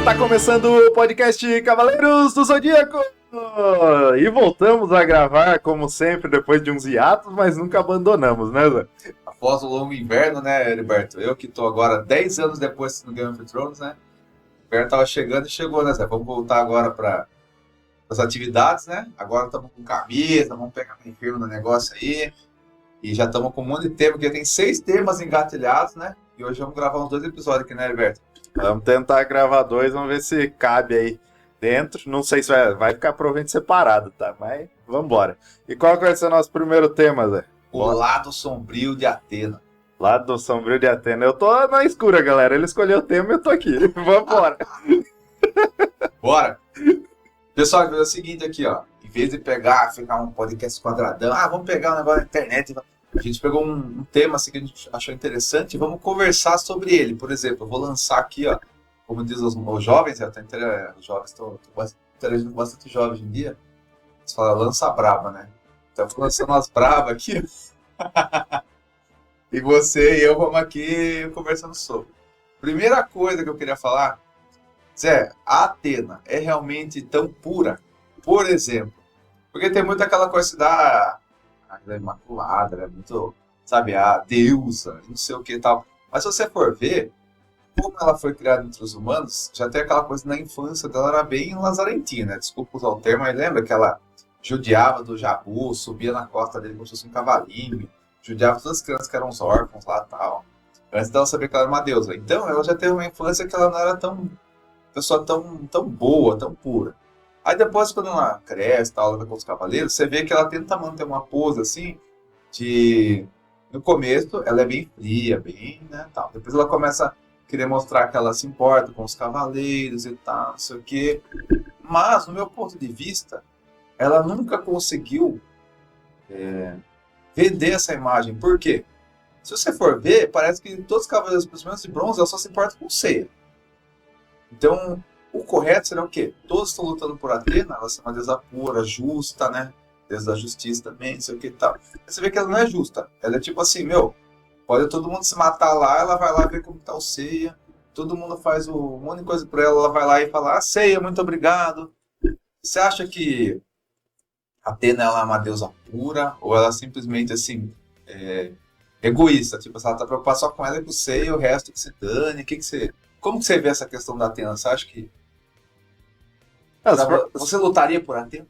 Está começando o podcast Cavaleiros do Zodíaco! E voltamos a gravar, como sempre, depois de uns hiatos, mas nunca abandonamos, né, Zé? Após o longo inverno, né, Heriberto? Eu que tô agora 10 anos depois no Game of Thrones, né? O inverno tava chegando e chegou, né, Zé? Vamos voltar agora para as atividades, né? Agora estamos com camisa, vamos pegar bem firme no negócio aí. E já estamos com um monte de tema, porque tem 6 temas engatilhados, né? E hoje vamos gravar uns 2 episódios aqui, né, Heriberto? Vamos tentar gravar 2, vamos ver se cabe aí dentro. Não sei se vai ficar provavelmente separado, tá? Mas vamos embora. E qual que vai ser o nosso primeiro tema, Zé? O lado sombrio de Atena. Lado sombrio de Atena. Eu tô na escura, galera. Ele escolheu o tema e eu tô aqui. Vamos embora. Bora! Pessoal, é o seguinte aqui, ó. Em vez de ficar um podcast quadradão, vamos pegar um negócio na internet. A gente pegou um tema assim, que a gente achou interessante e vamos conversar sobre ele. Por exemplo, eu vou lançar aqui, ó, como diz os jovens, os jovens estão interagindo com bastante jovens hoje em dia. Eles falam, lança braba, né? Então, eu vou lançando umas bravas aqui. E você e eu vamos aqui conversando sobre. Primeira coisa que eu queria falar, Zé, a Atena é realmente tão pura? Por exemplo, porque tem muito aquela coisa da... ela é imaculada, ela é muito, sabe, a deusa, não sei o que e tal. Mas se você for ver, como ela foi criada entre os humanos, já tem aquela coisa na infância dela, era bem lazarentina, né? Desculpa usar o termo, mas lembra que ela judiava do Jabu, subia na costa dele como se fosse um cavalinho, judiava todas as crianças que eram os órfãos lá e tal, antes dela saber que ela era uma deusa. Então ela já teve uma infância que ela não era pessoa tão boa, tão pura. Aí depois, quando ela cresce, tal, ela com os cavaleiros, você vê que ela tenta manter uma pose assim, no começo ela é bem fria, bem, né, tal. Depois ela começa a querer mostrar que ela se importa com os cavaleiros e tal, não sei o quê. Mas, no meu ponto de vista, ela nunca conseguiu vender essa imagem. Por quê? Se você for ver, parece que todos os cavaleiros, principalmente de bronze, ela só se importa com ceia. Então, o correto seria o quê? Todos estão lutando por Atena, ela é uma deusa pura, justa, né? Deusa da justiça também, não sei o que e tal. Você vê que ela não é justa. Ela é tipo assim, pode todo mundo se matar lá, ela vai lá ver como tá o ceia. Todo mundo faz um monte de coisa por ela vai lá e fala, ceia, muito obrigado. Você acha que Atena ela é uma deusa pura? Ou ela simplesmente, assim, egoísta? Tipo, ela tá preocupada só com ela e com o ceia, o resto que se dane. Como que você vê essa questão da Atena? Você acha que... Você lutaria por Atena?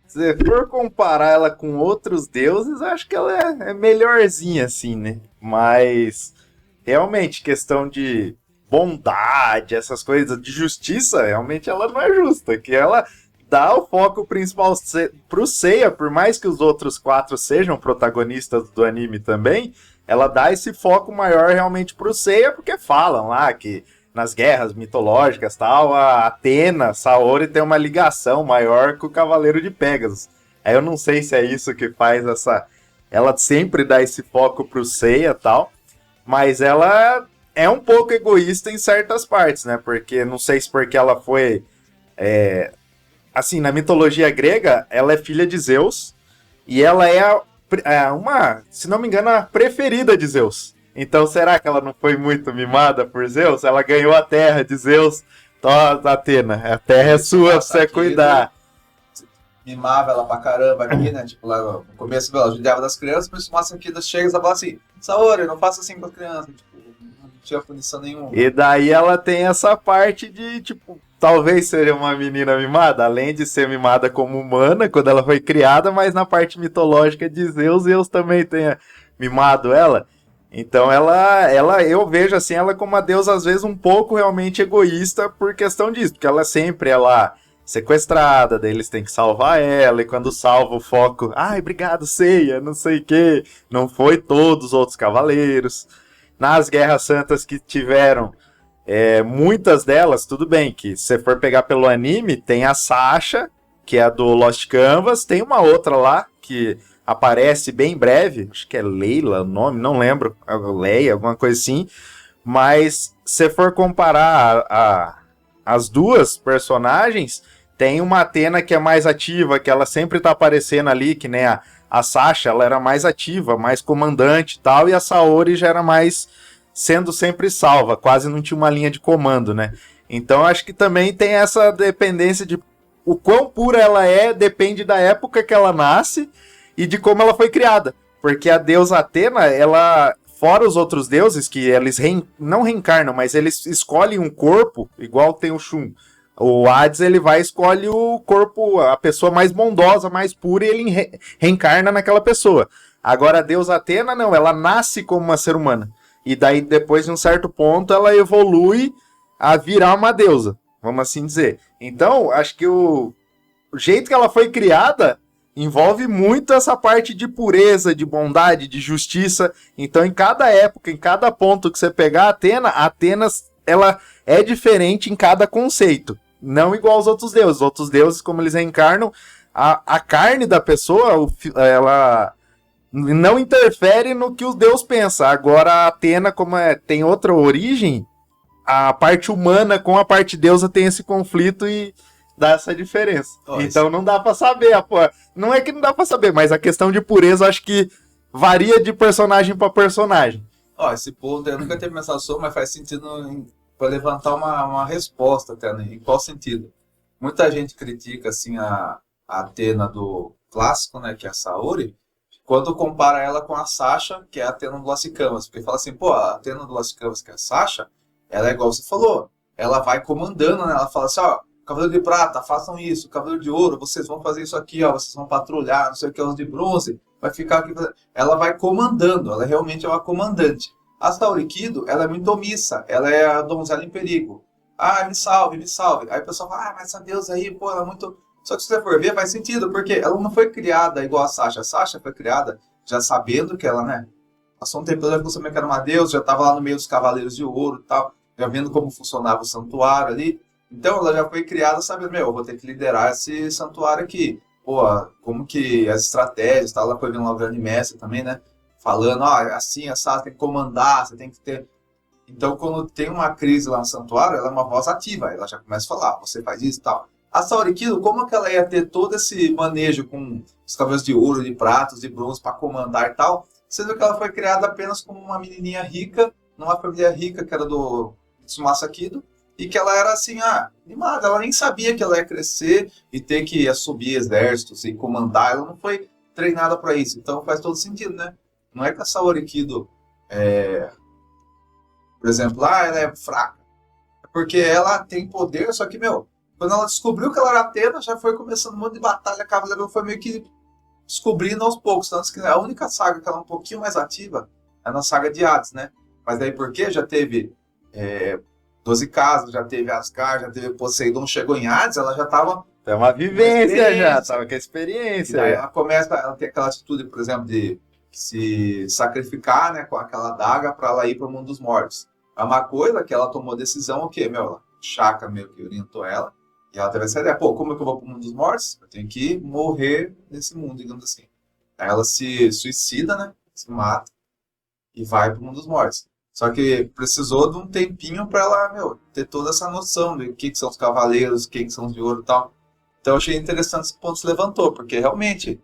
Se for comparar ela com outros deuses, acho que ela é melhorzinha, assim, né? Mas, realmente, questão de bondade, essas coisas, de justiça, realmente ela não é justa. Que ela dá o foco principal pro Seiya, por mais que os outros 4 sejam protagonistas do anime também, ela dá esse foco maior realmente pro Seiya, porque falam lá que nas guerras mitológicas tal, a Atena, Saori tem uma ligação maior com o Cavaleiro de Pégasus. Aí eu não sei se é isso que faz ela sempre dá esse foco pro Seiya tal, mas ela é um pouco egoísta em certas partes, né? Porque, não sei se porque ela foi... assim, na mitologia grega, ela é filha de Zeus, e ela é se não me engano, a preferida de Zeus. Então, será que ela não foi muito mimada por Zeus? Ela ganhou a terra de Zeus. Então, Atena, a terra é sua pra você cuidar. Mimava ela pra caramba aqui, né? Tipo, lá no começo, ela judiava das crianças, mas no máximo que chega e fala assim, Saori, não faça assim com as crianças. Tipo, não tinha punição nenhuma. E daí ela tem essa parte de, tipo, talvez seja uma menina mimada, além de ser mimada como humana, quando ela foi criada, mas na parte mitológica de Zeus, Zeus também tenha mimado ela. Então eu vejo assim ela como uma deusa às vezes um pouco realmente egoísta por questão disso, porque ela sempre é lá sequestrada, daí eles têm que salvar ela, e quando salva o foco, obrigado Seiya, não sei o que, não foi todos os outros cavaleiros. Nas Guerras Santas que tiveram, muitas delas, tudo bem, que se você for pegar pelo anime, tem a Sasha, que é a do Lost Canvas, tem uma outra lá, que aparece bem breve, acho que é Leila o nome, não lembro, Leia, alguma coisa assim, mas se for comparar as duas personagens, tem uma Atena que é mais ativa, que ela sempre tá aparecendo ali, que nem a Sasha, ela era mais ativa, mais comandante e tal, e a Saori já era mais sendo sempre salva, quase não tinha uma linha de comando, né? Então acho que também tem essa dependência de o quão pura ela é, depende da época que ela nasce e de como ela foi criada. Porque a deusa Atena, ela, fora os outros deuses, que eles não reencarnam, mas eles escolhem um corpo, igual tem o Shun. O Hades, ele vai e escolhe o corpo, a pessoa mais bondosa, mais pura, e ele reencarna naquela pessoa. Agora a deusa Atena, não, ela nasce como uma ser humana. E daí, depois de um certo ponto, ela evolui a virar uma deusa, vamos assim dizer. Então, acho que o jeito que ela foi criada envolve muito essa parte de pureza, de bondade, de justiça. Então, em cada época, em cada ponto que você pegar a Atenas, ela é diferente em cada conceito. Não igual aos outros deuses. Os outros deuses, como eles reencarnam, a carne da pessoa, ela não interfere no que o deus pensa. Agora, a Atena, como tem outra origem, a parte humana com a parte deusa tem esse conflito e dá essa diferença. Então não dá pra saber. Não é que não dá pra saber, mas a questão de pureza acho que varia de personagem pra personagem. Esse ponto eu nunca tinha pensado sobre, mas faz sentido para levantar uma resposta até, né? Em qual sentido? Muita gente critica assim a Atena do clássico, né, que é a Saori, quando compara ela com a Sasha, que é a Atena do Las Camas, porque fala assim, a Atena do Las Camas, que é a Sasha, ela é igual você falou, ela vai comandando, né? Ela fala assim, Cavaleiro de Prata, façam isso, Cavaleiro de Ouro, vocês vão fazer isso aqui, vocês vão patrulhar, não sei o que, os de bronze, vai ficar aqui. Ela vai comandando, ela realmente é uma comandante. A Saori Kido, ela é muito omissa, ela é a donzela em perigo. Me salve, me salve. Aí o pessoal fala, mas essa deusa aí, ela é muito... Só que se você for ver, faz sentido, porque ela não foi criada igual a Sasha. A Sasha foi criada já sabendo que ela, né, passou um tempo, ela viu que era uma deusa, já estava lá no meio dos Cavaleiros de Ouro e tal, já vendo como funcionava o santuário ali. Então ela já foi criada sabendo, eu vou ter que liderar esse santuário aqui. Como que as estratégias, tal, ela foi vendo lá o grande mestre também, né? Falando, assim, assado, tem que comandar, você tem que ter... Então, quando tem uma crise lá no santuário, ela é uma voz ativa, ela já começa a falar, você faz isso e tal. A Saori Kido, como que ela ia ter todo esse manejo com os cavaleiros de ouro, de pratos, de bronze para comandar e tal, sendo que ela foi criada apenas como uma menininha rica, numa família rica que era do Tsumasa Kido, e que ela era assim, animada, ela nem sabia que ela ia crescer e ter que subir exércitos e comandar, ela não foi treinada para isso, então faz todo sentido, né? Não é que a Saori Kido, por exemplo, ela é fraca, é porque ela tem poder, só que, quando ela descobriu que ela era Atena, já foi começando um monte de batalha, a Cavaleiro foi meio que descobrindo aos poucos, tanto que a única saga que ela é um pouquinho mais ativa é na saga de Hades, né? Mas daí porque já teve 12 casas, já teve Asgard, já teve Poseidon, chegou em Hades, ela já estava... É uma vivência já, tava com a experiência. E daí ela tem aquela atitude, por exemplo, de se sacrificar, né, com aquela adaga para ela ir para o mundo dos mortos. É uma coisa que ela tomou decisão, o quê? Ela, Chaka meio que orientou ela, e ela teve essa ideia, como é que eu vou para o mundo dos mortos? Eu tenho que morrer nesse mundo, digamos assim. Aí ela se suicida, né, se mata, e vai para o mundo dos mortos. Só que precisou de um tempinho para ela, ter toda essa noção de quem que são os cavaleiros, quem que são os de ouro e tal. Então eu achei interessante esse ponto que se levantou, porque realmente,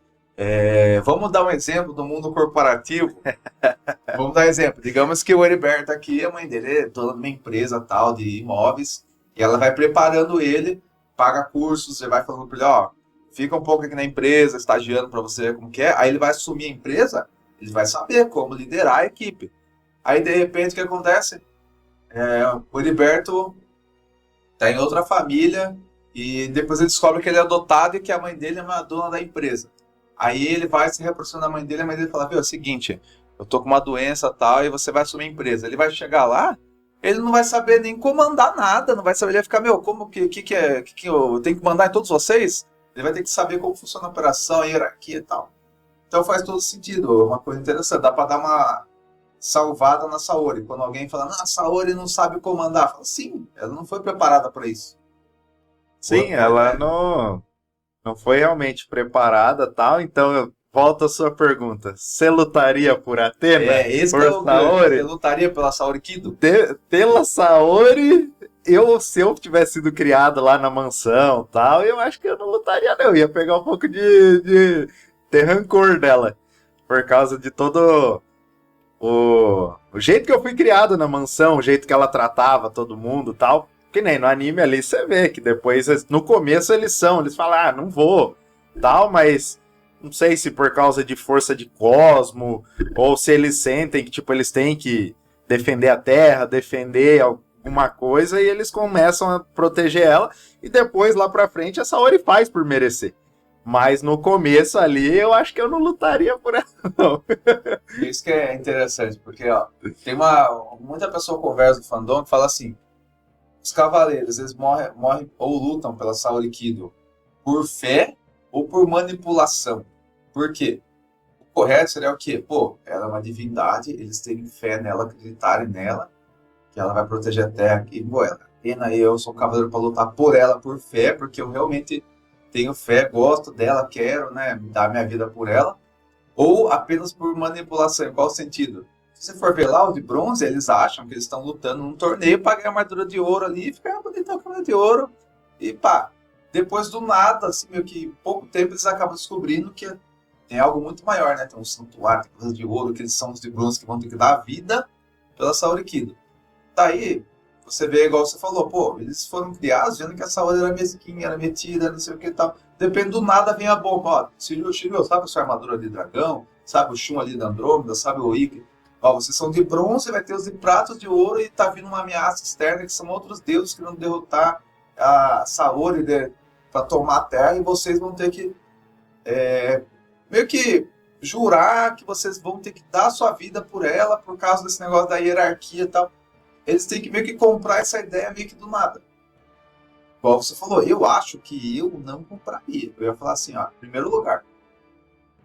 vamos dar um exemplo do mundo corporativo. Vamos dar um exemplo. Digamos que o Heriberto aqui, a mãe dele é toda uma empresa tal de imóveis, e ela vai preparando ele, paga cursos, você vai falando para ele, fica um pouco aqui na empresa, estagiando para você ver como que é. Aí ele vai assumir a empresa, ele vai saber como liderar a equipe. Aí de repente o que acontece? O Heriberto tá em outra família, e depois ele descobre que ele é adotado e que a mãe dele é uma dona da empresa. Aí ele vai se reaproximar da mãe dele, a mãe dele fala, é o seguinte, eu tô com uma doença tal, e você vai assumir a empresa. Ele vai chegar lá, ele não vai saber nem comandar nada, não vai saber, ele vai ficar, como que eu tenho que mandar em todos vocês? Ele vai ter que saber como funciona a operação, a hierarquia e tal. Então faz todo sentido, é uma coisa interessante, dá pra dar uma salvada na Saori. Quando alguém fala, a Saori não sabe comandar, fala, sim, ela não foi preparada para isso. Sim, ela não foi realmente preparada tal, então volta a sua pergunta. Você lutaria por Atena? Esse por Saori? Você lutaria pela Saori Kido? Pela Saori, se eu tivesse sido criado lá na mansão tal, eu acho que eu não lutaria não. Eu ia pegar um pouco de ter rancor dela. Por causa de todo o jeito que eu fui criado na mansão, o jeito que ela tratava todo mundo tal. Que nem no anime ali você vê que depois, no começo eles falam, não vou, tal, mas não sei se por causa de força de cosmo, ou se eles sentem que, tipo, eles têm que defender a Terra, defender alguma coisa, e eles começam a proteger ela, e depois, lá pra frente, a Saori faz por merecer. Mas no começo ali, eu acho que eu não lutaria por ela, não. Isso que é interessante, porque ó, tem muita pessoa conversa no fandom que fala assim, os cavaleiros, eles morrem ou lutam pela Saori Kido por fé ou por manipulação. Por quê? O correto seria o quê? Pô, ela é uma divindade, eles terem fé nela, acreditarem nela, que ela vai proteger a Terra. E, pô, ela, pena eu sou um cavaleiro para lutar por ela, por fé, porque eu realmente tenho fé, gosto dela, quero, né, dar minha vida por ela. Ou apenas por manipulação. Em qual sentido? Se você for ver lá, o de bronze, eles acham que eles estão lutando num torneio para ganhar armadura de ouro ali, ficar bonitão com a armadura de ouro, e pá. Depois do nada, assim, meio que pouco tempo, eles acabam descobrindo que tem algo muito maior, né? Tem um santuário, tem coisas de ouro, que eles são os de bronze que vão ter que dar a vida pela Saori Kido. Daí, você vê, igual você falou, pô, eles foram criados vendo que a Saori era mesquinha, era metida, não sei o que e tal. Depende do nada, vem a bomba, ó. Shiryu, sabe a sua armadura de dragão? Sabe o Shun ali da Andrômeda? Sabe o Ikki? Ó, vocês são de bronze, vai ter os de prata, de ouro, e tá vindo uma ameaça externa, que são outros deuses que vão derrotar a Saori pra tomar a terra, e vocês vão ter que meio que jurar que vocês vão ter que dar a sua vida por ela, por causa desse negócio da hierarquia e tal. Eles têm que meio que comprar essa ideia meio que do nada. Igual você falou, eu acho que eu não compraria. Eu ia falar assim, ó, em primeiro lugar,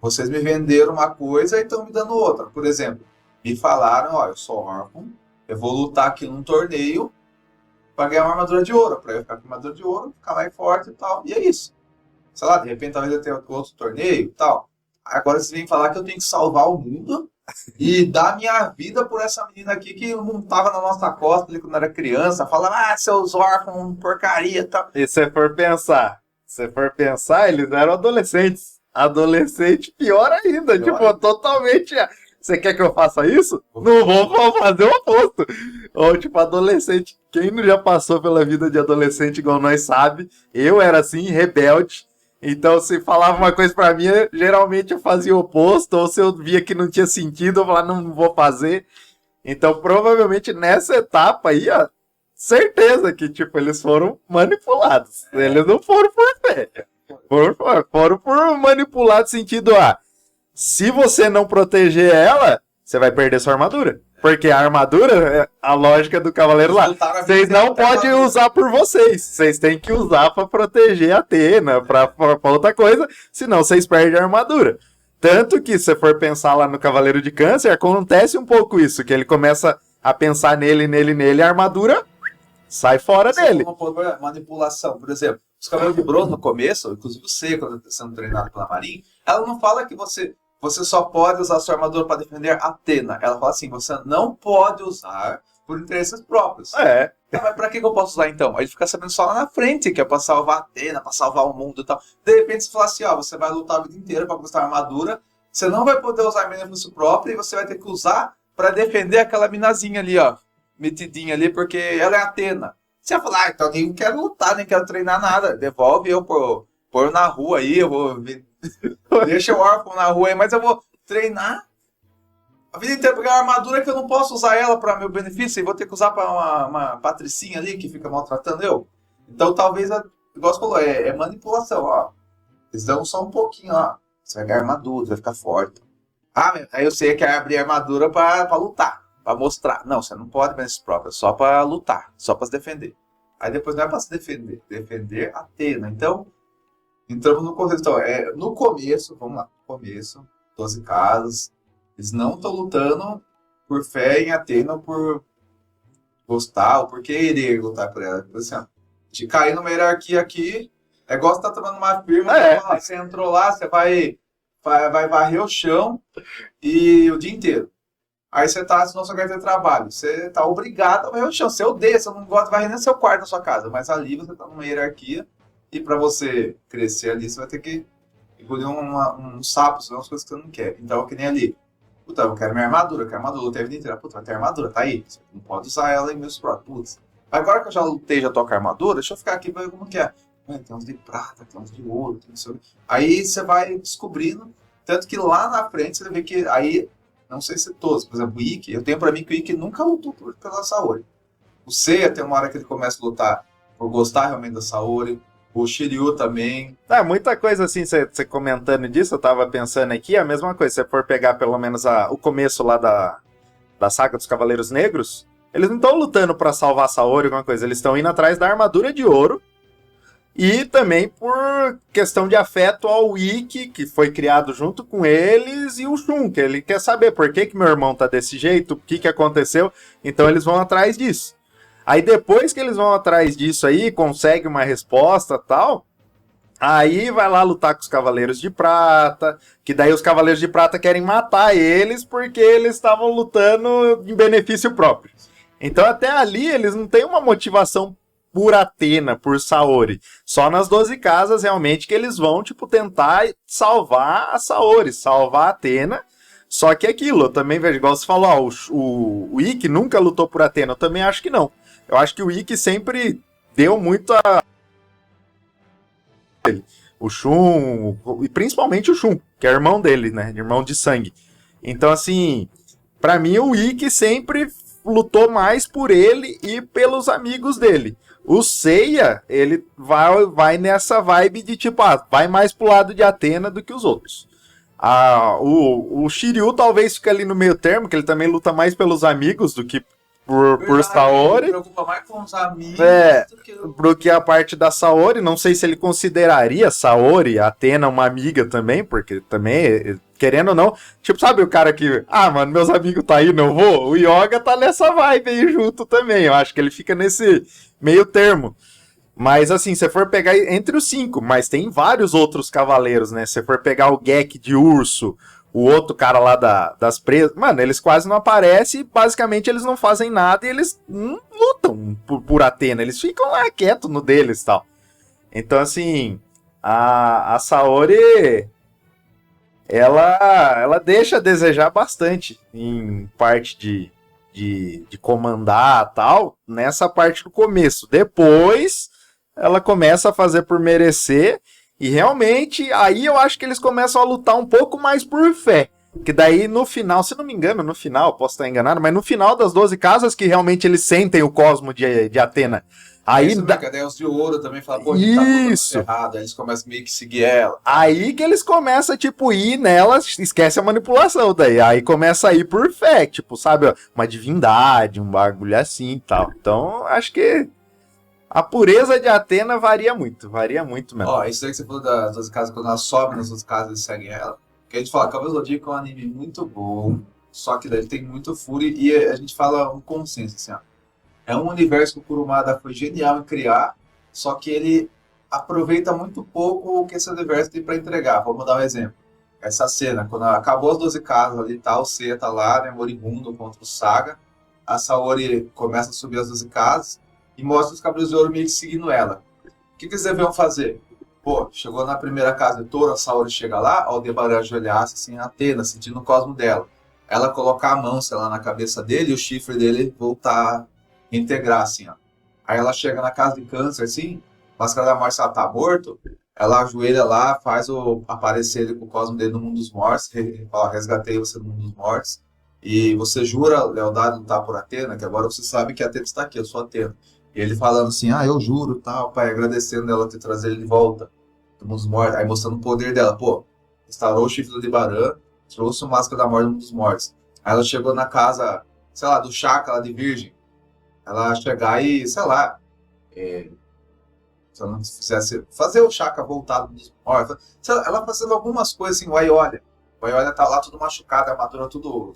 vocês me venderam uma coisa e estão me dando outra. Por exemplo, me falaram, ó, eu sou órfão, eu vou lutar aqui num torneio para ganhar uma armadura de ouro, para eu ficar com armadura de ouro, ficar mais forte e tal, e é isso. Sei lá, de repente talvez eu tenha outro torneio e tal. Agora vocês vêm falar que eu tenho que salvar o mundo e dar minha vida por essa menina aqui que montava na nossa costa ali quando era criança, falava, seus órfãos, porcaria e tal. E se for pensar, eles eram adolescentes. Adolescente pior ainda, tipo, totalmente. Você quer que eu faça isso? Não vou fazer o oposto. Ou tipo, adolescente, quem não já passou pela vida de adolescente igual nós sabe, eu era assim, rebelde. Então, se falava uma coisa pra mim, geralmente eu fazia o oposto, ou se eu via que não tinha sentido, eu falava, não vou fazer. Então, provavelmente, nessa etapa aí, ó, certeza que, tipo, eles foram manipulados. Eles não foram por fé. Foram por manipular no sentido, se você não proteger ela, você vai perder sua armadura. Porque a armadura, a lógica do cavaleiro lá, vocês não podem usar por vocês. Vocês têm que usar pra proteger a Athena, pra outra coisa, senão vocês perdem a armadura. Tanto que, se você for pensar lá no Cavaleiro de Câncer, acontece um pouco isso, que ele começa a pensar nele, a armadura sai fora dele. Uma manipulação, por exemplo, os Cavaleiros de Bronze no começo, inclusive você, quando está sendo treinado pela Marinha, ela não fala que você só pode usar sua armadura para defender a Athena. Ela fala assim, você não pode usar por interesses próprios. Mas pra que eu posso usar então? Aí ele fica sabendo só lá na frente, que é pra salvar a Athena, pra salvar o mundo e tal. De repente você fala assim, você vai lutar a vida inteira pra conquistar a armadura, você não vai poder usar a benefício próprio e você vai ter que usar pra defender aquela minazinha ali, metidinha ali, porque ela é a Athena. Você vai falar, então nem quero lutar, nem quero treinar nada. Devolve eu pôr na rua aí, eu vou... Deixa o órfão na rua aí, mas eu vou treinar a vida inteira pegar uma armadura que eu não posso usar ela para meu benefício e vou ter que usar para uma patricinha ali que fica maltratando eu. Então talvez, igual você falou, é manipulação, Eles dão só um pouquinho, Você vai ganhar armadura, vai ficar forte. Aí eu sei que é abrir armadura para lutar, para mostrar. Não, você não pode benefício próprio, é só para lutar, só para se defender. Aí depois não é para se defender, defender a Athena. Então, entramos no contexto. Então, no começo, vamos lá, no começo, 12 casas, eles não estão lutando por fé em Athena, por gostar, ou por querer lutar por ela. Assim, de cair numa hierarquia aqui, é igual você tá tomando uma firma, você entrou lá, você vai varrer o chão e o dia inteiro. Aí você tá, se não só quer ter trabalho, você tá obrigado a varrer o chão. Você odeia, você não gosta de varrer nem seu quarto na sua casa, mas ali você tá numa hierarquia e para você crescer ali, você vai ter que engolir um sapo, umas coisas que você não quer. Então, que nem ali. Puta, eu quero minha armadura, eu quero armadura, eu tenho a vida inteira. Puta, vai ter armadura, tá aí. Você não pode usar ela em meus próprios. Putz, Agora que eu já lutei, já tô com a armadura, deixa eu ficar aqui pra ver como que é. Tem uns de prata, tem uns de ouro, tem isso. Aí você vai descobrindo, tanto que lá na frente você vê que aí, não sei se todos, por exemplo, o Ikki, eu tenho pra mim que o Ikki nunca lutou pela Saori. O Seiya tem uma hora que ele começa a lutar por gostar realmente da Saori, o Shiryu também. Muita coisa assim, você comentando disso, eu tava pensando aqui, a mesma coisa, se você for pegar pelo menos o começo lá da saga dos Cavaleiros Negros, eles não estão lutando pra salvar a Saori, alguma coisa, eles estão indo atrás da armadura de ouro, e também por questão de afeto ao Ikki, que foi criado junto com eles, e o Shun, que ele quer saber por que meu irmão tá desse jeito, o que aconteceu, então eles vão atrás disso. Aí depois que eles vão atrás disso aí, consegue uma resposta e tal, aí vai lá lutar com os Cavaleiros de Prata, que daí os Cavaleiros de Prata querem matar eles porque eles estavam lutando em benefício próprio. Então até ali eles não têm uma motivação por Athena, por Saori. Só nas 12 casas realmente que eles vão tipo tentar salvar a Saori, salvar a Athena. Só que aquilo, eu também vejo, igual você falou, ó, o Ikki nunca lutou por Athena, eu também acho que não. Eu acho que o Ikki sempre deu muito a... O Shun, e principalmente o Shun, que é irmão dele, né? Irmão de sangue. Então, assim, pra mim o Ikki sempre lutou mais por ele e pelos amigos dele. O Seiya, ele vai nessa vibe de tipo, vai mais pro lado de Athena do que os outros. O Shiryu talvez fique ali no meio termo, que ele também luta mais pelos amigos do que por Saori. Ele preocupa mais com os amigos do que a parte da Saori. Não sei se ele consideraria Saori, Athena, uma amiga também, porque também, querendo ou não, tipo, sabe o cara que, mano, meus amigos tá aí, não vou? O Yoga tá nessa vibe aí junto também. Eu acho que ele fica nesse meio termo. Mas assim, se for pegar entre os 5, mas tem vários outros cavaleiros, né? Se for pegar o Gek de urso, o outro cara lá das presas, mano, eles quase não aparecem, basicamente eles não fazem nada e eles não lutam por Athena, eles ficam lá quietos no deles e tal. Então, assim, a Saori, ela deixa a desejar bastante em parte de comandar tal, nessa parte do começo. Depois, ela começa a fazer por merecer. E realmente, aí eu acho que eles começam a lutar um pouco mais por fé. Que daí no final, se não me engano, no final, posso estar enganado, mas no final das 12 casas que realmente eles sentem o cosmo de Athena. Aí isso, né? Daí os de ouro também falam, pô, a gente tá lutando errado. Aí eles começam meio que seguir ela. Aí que eles começam, tipo, ir nela, esquece a manipulação daí. Aí começa a ir por fé, tipo, sabe, uma divindade, um bagulho assim e tal. Então, acho que a pureza de Athena varia muito mesmo. Ó, isso aí que você falou das 12 casas, quando ela sobe nas 12 casas, eles seguem ela. Que a gente fala, Cavaleiros do Zodíaco é um anime muito bom, só que daí ele tem muito fúria e a gente fala um consenso, assim, ó. É um universo que o Kurumada foi genial em criar, só que ele aproveita muito pouco o que esse universo tem para entregar. Vamos dar um exemplo. Essa cena, quando acabou as 12 casas ali, tá, o Seiya tá lá, né, moribundo contra o Saga, a Saori começa a subir as 12 casas, e mostra os Cavaleiros de Ouro meio que seguindo ela. O que eles deviam fazer? Pô, chegou na primeira casa de touro, a Saori chega lá, o Aldebaran ajoelhasse assim, a Athena, sentindo o cosmo dela. Ela colocar a mão, sei lá, na cabeça dele e o chifre dele voltar a integrar, assim, ó. Aí ela chega na casa de câncer, assim, Máscara da Morte, ela tá morto, ela ajoelha lá, faz aparecer ele com o cosmo dele no mundo dos mortos, fala, resgatei você no mundo dos mortos, e você jura lealdade lutar por Athena, que agora você sabe que a Athena está aqui, eu sou Athena. E ele falando assim, eu juro, tal, pai, agradecendo ela ter trazido ele de volta do mundo dos mortos, aí mostrando o poder dela, pô, restaurou o chifre do Aldebaran, trouxe o Máscara da Morte do mundo dos mortos. Aí ela chegou na casa, sei lá, do Chakra lá de Virgem, ela chegar e, sei lá, se ela não fizesse, fazer o Chakra voltar do mundo dos mortos, ela fazendo algumas coisas assim, o Aiolia tá lá tudo machucado, a armadura tudo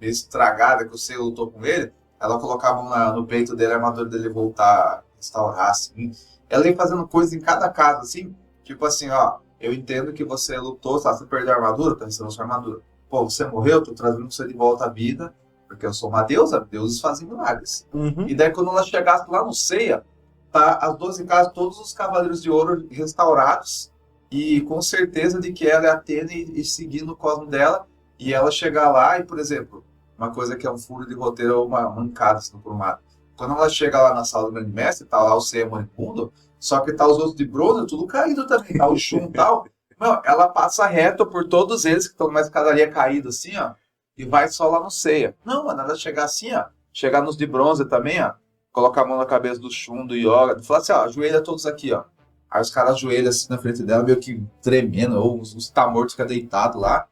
meio estragada, que o Seiya lutou com ele, ela colocava a mão no peito dele, a armadura dele voltar a restaurar, assim. Ela ia fazendo coisas em cada casa, assim, tipo assim, ó, eu entendo que você lutou, você perdeu a armadura, tá restaurando sua armadura. Pô, você morreu, tô trazendo você de volta à vida, porque eu sou uma deusa, deuses fazem milagres. Uhum. E daí quando ela chegasse lá no Seiya, tá as 12 casas, todos os Cavaleiros de Ouro restaurados, e com certeza de que ela é Athena e seguindo o cosmo dela, e ela chegar lá e, por exemplo, uma coisa que é um furo de roteiro ou uma mancada, assim, no Kurumada. quando ela chega lá na sala do grande mestre, tá lá o Seiya moribundo, só que tá os outros de bronze, tudo caído também, tá o Shun e tal. Meu, ela passa reto por todos eles que estão numa escadaria caída assim, ó, e vai só lá no Seiya. Não, mano, ela chegar assim, ó, chegar nos de bronze também, ó, colocar a mão na cabeça do Shun, do Yoga, falar assim, ó, ajoelha todos aqui, ó. Aí os caras ajoelham assim na frente dela, meio que tremendo, ou os tá mortos que é deitado lá,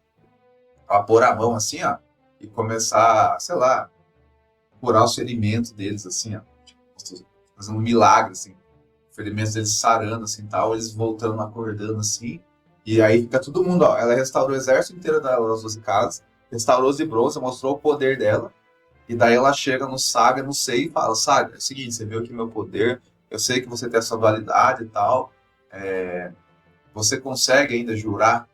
pra pôr a mão assim, ó, e começar, sei lá, curar os ferimentos deles, assim, ó, tipo, fazendo um milagre, assim, ferimentos deles sarando, assim, tal, eles voltando, acordando, assim, e aí fica todo mundo, ó, ela restaurou o exército inteiro das 12 casas, restaurou os de bronze, mostrou o poder dela, e daí ela chega no Saga, não sei, e fala, Saga, é o seguinte, você viu aqui meu poder, eu sei que você tem essa dualidade e tal, você consegue ainda jurar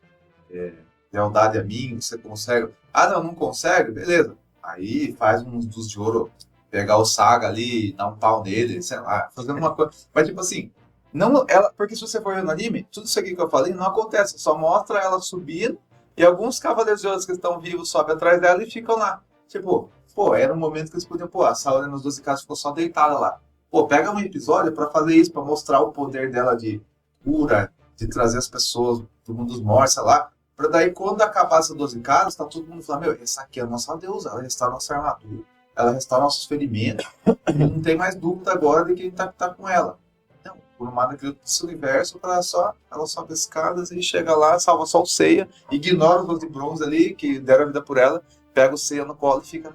lealdade a mim, você consegue... Ah, não consegue? Beleza. Aí faz uns dos de ouro, pegar o Saga ali, dar um pau nele, sei lá, fazendo uma coisa. Mas tipo assim, não, ela, porque se você for ver no anime, tudo isso aqui que eu falei não acontece, só mostra ela subindo e alguns cavaleiros de outros que estão vivos sobem atrás dela e ficam lá. Tipo, pô, era um momento que eles podiam, pô, a Saori nas 12 casas ficou só deitada lá. Pô, pega um episódio pra fazer isso, pra mostrar o poder dela de cura, de trazer as pessoas do mundo dos mortos, sei lá. Pra daí, quando acabar essas 12 casas, tá todo mundo falando, meu, essa aqui é a nossa deusa, ela restaura nossa armadura, ela restaura nossos ferimentos, e não tem mais dúvida agora de quem tá com ela. Não, o Kurumada criou esse universo pra só, ela sobe as escadas e chega lá, salva só o Seiya, ignora os 12 bronze ali, que deram a vida por ela, pega o Seiya no colo e fica,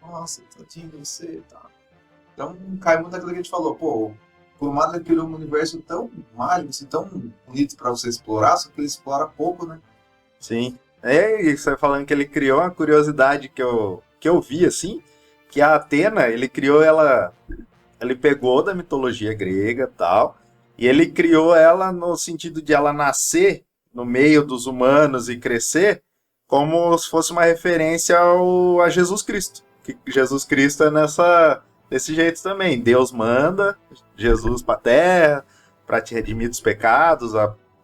nossa, tadinho de você e tal. Então, cai muito daquilo que a gente falou, pô, o Kurumada criou um universo tão mágico, assim, tão bonito pra você explorar, só que ele explora pouco, né? Sim. E você falando que ele criou uma curiosidade que eu vi, assim, que a Atena, ele criou ela... Ele pegou da mitologia grega e tal, e ele criou ela no sentido de ela nascer no meio dos humanos e crescer como se fosse uma referência a Jesus Cristo. Que Jesus Cristo é desse jeito também. Deus manda Jesus pra terra, pra te redimir dos pecados,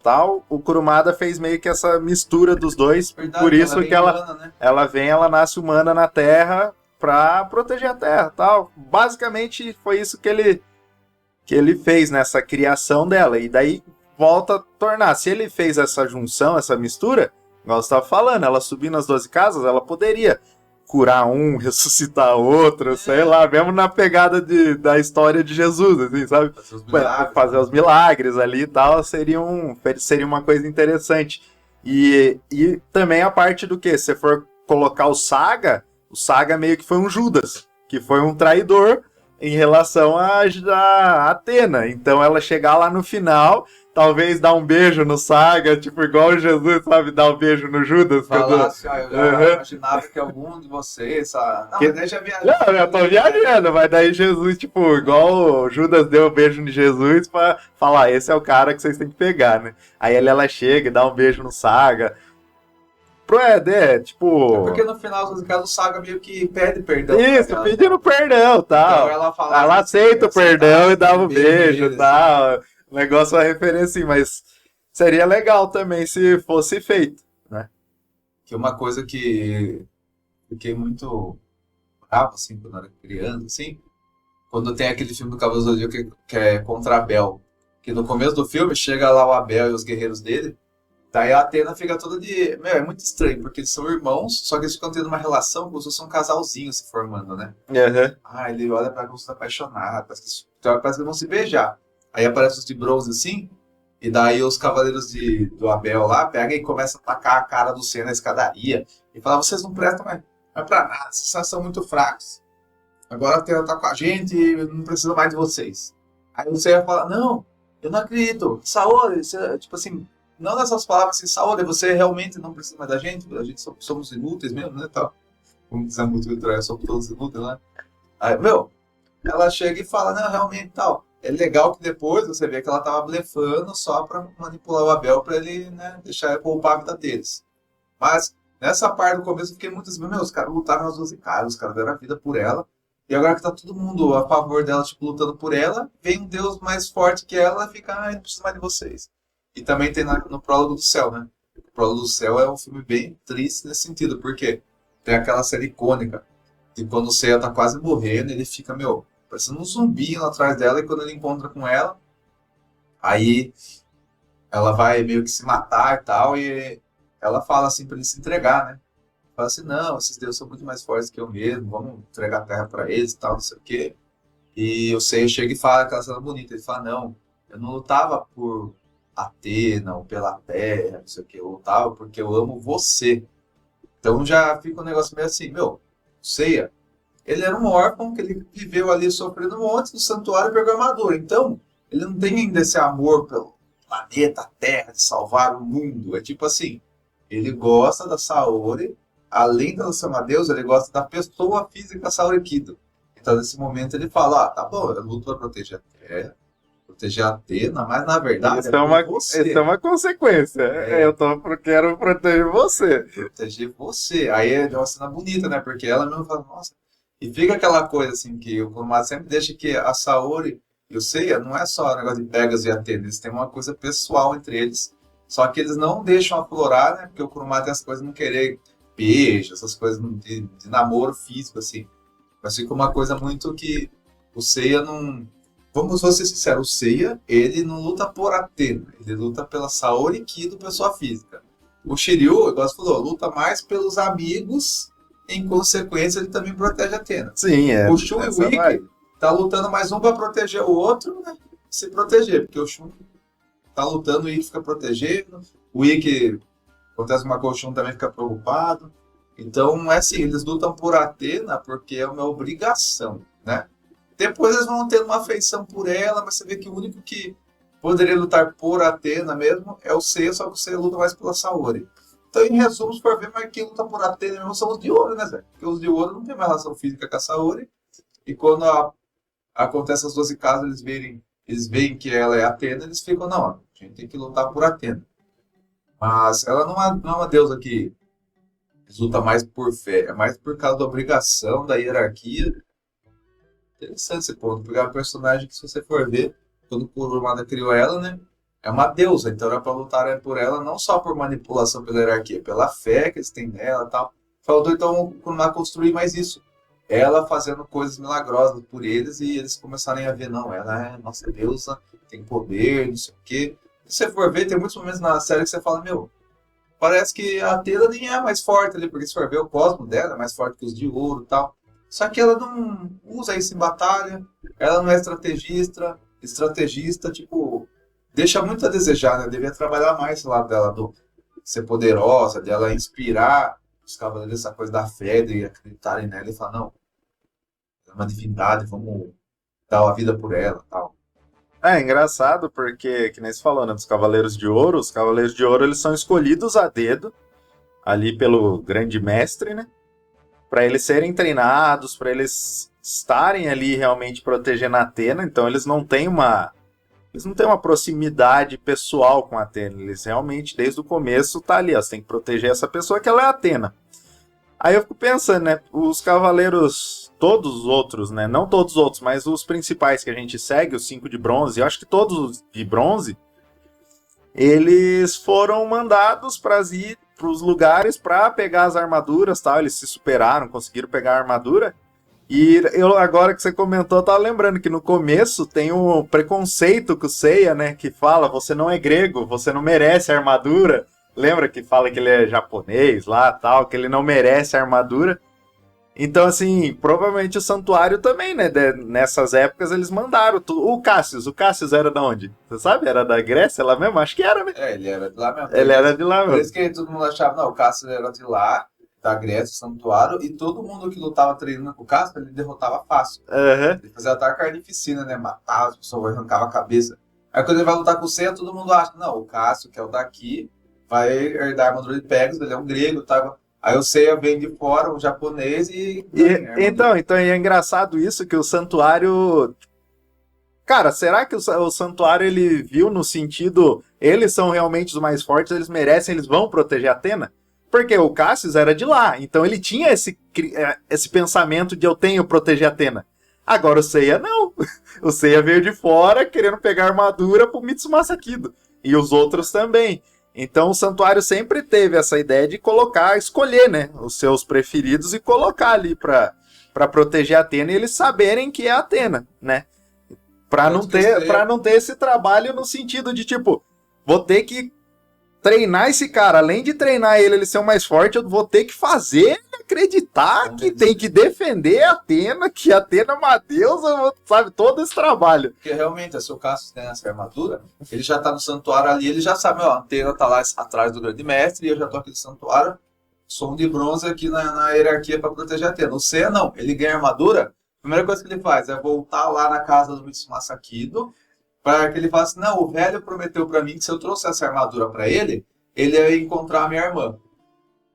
tal. O Kurumada fez meio que essa mistura dos dois, Verdade, por isso que humana, né? ela nasce humana na Terra pra proteger a Terra, tal. Basicamente foi isso que ele fez nessa criação dela, e daí volta a tornar. Se ele fez essa junção, essa mistura, igual você estava falando, ela subindo as 12 casas, ela poderia curar um, ressuscitar outro, sei lá, mesmo na pegada da história de Jesus, assim, sabe? Fazer os milagres ali e tal, seria uma coisa interessante. E também a parte do que? Se for colocar o Saga meio que foi um Judas, que foi um traidor em relação a Atena. Então ela chegar lá no final, talvez dar um beijo no Saga, tipo, igual o Jesus, sabe, dar um beijo no Judas. Falar assim, eu já imaginava que algum de vocês, sabe? Não, mas já viajando. Não, eu tô viajando, mas daí Jesus, tipo, igual o Judas deu um beijo em Jesus pra falar, esse é o cara que vocês têm que pegar, né? Aí ela chega e dá um beijo no Saga. Tipo... É porque no final dos casos o Saga meio que pede perdão. Isso, pedindo perdão, tal. Então ela aceita o perdão e dava um beijo e tal. O negócio é referência assim, mas seria legal também se fosse feito, né? Que uma coisa que fiquei muito bravo, assim, quando eu era criança, assim, quando tem aquele filme do Cavaleiro do Zodíaco que é contra Abel, que no começo do filme chega lá o Abel e os guerreiros dele, daí a Atena fica toda de... Meu, é muito estranho, porque eles são irmãos, só que eles ficam tendo uma relação como se fosse um casalzinho se formando, né? Uhum. Ah, ele olha pra como se tá apaixonado, parece que vão se beijar. Aí aparece os de bronze assim, e daí os cavaleiros do Abel lá pegam e começam a atacar a cara do Senna na escadaria, e falam, vocês não prestam mais pra nada, vocês são muito fracos. Agora a Atena tá com a gente e não precisa mais de vocês. Aí o Senna fala, não, eu não acredito, Saori, tipo assim... Não nessas palavras assim, Saori, você realmente não precisa mais da gente? A gente somos inúteis mesmo, né? Tal. Vamos dizer muito literal, somos todos inúteis, né? Aí, ela chega e fala, não, realmente tal. É legal que depois você vê que ela tava blefando só pra manipular o Abel pra ele, né, deixar ele poupar a vida deles. Mas nessa parte do começo eu fiquei muito assim, os caras lutaram nas 12 caras, os caras deram a vida por ela. E agora que tá todo mundo a favor dela, tipo, lutando por ela, vem um Deus mais forte que ela e fica, não preciso mais de vocês. E também tem no Prólogo do Céu, né? O Prólogo do Céu é um filme bem triste nesse sentido, porque tem aquela cena icônica de quando o Seiya tá quase morrendo, ele fica, parecendo um zumbi indo atrás dela, e quando ele encontra com ela, aí ela vai meio que se matar e tal, e ela fala assim pra ele se entregar, né? Fala assim, não, esses deuses são muito mais fortes que eu mesmo, vamos entregar a terra pra eles e tal, não sei o quê. E o Seiya chega e fala aquela cena bonita, ele fala, não, eu não lutava por Atena ou pela terra, não sei o quê, eu lutava porque eu amo você. Então já fica um negócio meio assim, meu, o Seiya, ele era um órfão que ele viveu ali sofrendo um monte no santuário e pegou a armadura. Então, ele não tem ainda esse amor pelo planeta Terra, de salvar o mundo. É tipo assim, ele gosta da Saori, além de ela ser uma deusa, ele gosta da pessoa física Saori Kido. Então, nesse momento, ele fala, tá bom, eu luto pra proteger a Terra, proteger a Atena, mas na verdade Isso é uma, você. isso é uma consequência. Eu quero proteger você. Proteger você. Aí é uma cena bonita, né? Porque ela mesmo fala, nossa. E fica aquela coisa assim que o Kurumada sempre deixa que a Saori e o Seiya não é só negócio de Pegasus e Atena, eles têm uma coisa pessoal entre eles. Só que eles não deixam aflorar, né? Porque o Kurumada tem essa coisa de não querer beijo, essas coisas de namoro físico, assim. Mas fica uma coisa muito que o Seiya não. Vamos ser sinceros, o Seiya, ele não luta por Atena, ele luta pela Saori Kido, pessoa física. O Shiryu, igual você falou, luta mais pelos amigos, em consequência ele também protege a Atena. Sim, é. O Shun e o Ikki tá lutando mais um para proteger o outro, né? Se proteger, porque o Shun tá lutando, o Ikki fica protegendo, o Ikki, acontece uma coisa, o Shun também fica preocupado. Então, é assim, eles lutam por Atena porque é uma obrigação, né? Depois eles vão tendo uma afeição por ela, mas você vê que o único que poderia lutar por Atena mesmo é o Seiya, só que o Seiya luta mais pela Saori. Então, em resumo, se for ver, mas quem luta por Atena mesmo são os de ouro, né, Zé? Porque os de ouro não tem mais relação física com a Saori. E quando acontece as 12 casas, eles veem que ela é Atena, eles ficam, não, a gente tem que lutar por Atena. Mas ela não é uma deusa que eles lutam mais por fé, é mais por causa da obrigação, da hierarquia. Interessante esse ponto, porque é uma personagem que, se você for ver, quando o Kurumada criou ela, né, é uma deusa, então era para lutar por ela não só por manipulação pela hierarquia, pela fé que eles têm nela e tal. Faltou então o Kurumada construir mais isso. Ela fazendo coisas milagrosas por eles e eles começarem a ver, não, ela é nossa deusa, tem poder, não sei o quê. Se você for ver, tem muitos momentos na série que você fala, meu, parece que a Atena nem é mais forte ali, porque se for ver o cosmo dela é mais forte que os de ouro e tal. Só que ela não usa isso em batalha, ela não é estrategista, tipo, deixa muito a desejar, né? Devia trabalhar mais esse lado dela, do ser poderosa, dela inspirar os cavaleiros, essa coisa da fé, de acreditarem nela e falar, não, é uma divindade, vamos dar a vida por ela e tal. É engraçado porque, que nem você falou, né, dos Cavaleiros de Ouro, os Cavaleiros de Ouro eles são escolhidos a dedo, ali pelo grande mestre, né? Para eles serem treinados, para eles estarem ali realmente protegendo a Atena, então eles não têm uma proximidade pessoal com a Atena, eles realmente desde o começo tá ali, ó, você tem que proteger essa pessoa que ela é a Atena. Aí eu fico pensando, né, os cavaleiros, todos os outros, né, não todos os outros, mas os principais que a gente segue, os 5 de bronze, eu acho que todos os de bronze, eles foram mandados para os lugares para pegar as armaduras, tal. Eles se superaram, conseguiram pegar a armadura. E eu, agora que você comentou, eu tava lembrando que no começo tem um preconceito com o Seiya, né? Que fala, você não é grego, você não merece a armadura. Lembra que fala que ele é japonês lá, tal, que ele não merece a armadura. Então, assim, provavelmente o santuário também, né? Nessas épocas eles mandaram tudo. O Cassius era de onde? Você sabe? Era da Grécia lá mesmo? Acho que era, né? É, ele era de lá mesmo. Ele era de lá Por mesmo. isso que todo mundo achava, não, o Cássio era de lá, da Grécia, o santuário, e todo mundo que lutava treinando com o Cássio, ele derrotava fácil. Uhum. Ele fazia até carnificina, né? Matava as pessoas, arrancava a cabeça. Aí quando ele vai lutar com o Seiya, todo mundo acha, não, o Cássio, que é o daqui, vai herdar a armadura de Pegasus, ele é um grego, tá? Aí o Seiya vem de fora, um japonês Então é engraçado isso, que o santuário... Cara, será que o santuário ele viu no sentido... Eles são realmente os mais fortes, eles merecem, eles vão proteger a Atena? Porque o Cassius era de lá, então ele tinha esse pensamento de eu tenho que proteger a Atena. Agora o Seiya não. O Seiya veio de fora querendo pegar armadura pro Mitsumasa Kido. E os outros também. Então o santuário sempre teve essa ideia de colocar, escolher, né, os seus preferidos e colocar ali pra pra proteger a Atena e eles saberem que é a Atena, né? Pra não ter esse trabalho no sentido de, tipo, vou ter que treinar esse cara. Além de treinar ele ser o mais forte, eu vou ter que fazer ele acreditar que tem que defender a Atena, que a Atena é uma deusa, sabe? Todo esse trabalho. Porque realmente, se o Cassius tem essa armadura, ele já tá no santuário ali, ele já sabe, ó, a Atena tá lá atrás do grande mestre, e eu já tô aqui no santuário, sou um de bronze aqui na hierarquia pra proteger a Atena. O Seiya não, ele ganha armadura, a primeira coisa que ele faz é voltar lá na casa do Mitsumasa Kido, para que ele fale assim, não, o velho prometeu para mim que se eu trouxesse essa armadura para ele ia encontrar a minha irmã.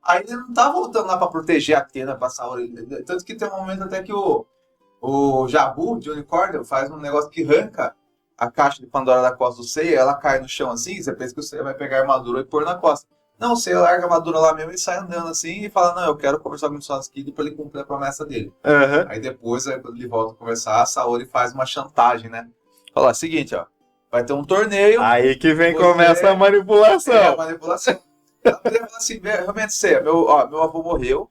Aí ele não tá voltando lá para proteger a Atena, pra Saori. Tanto que tem um momento até que o Jabu, de unicórnio, faz um negócio que arranca a caixa de Pandora da costa do Seiya, ela cai no chão assim, você pensa que o Seiya vai pegar a armadura e pôr na costa. Não, o Seiya larga a armadura lá mesmo e sai andando assim e fala, não, eu quero conversar com o Mitsumasa Kido para ele cumprir a promessa dele. Uhum. Aí depois, quando ele volta a conversar, a Saori faz uma chantagem, né? Fala, seguinte, ó, vai ter um torneio. Aí que começa a manipulação. É, a manipulação. Ela poderia falar assim, realmente, meu avô morreu,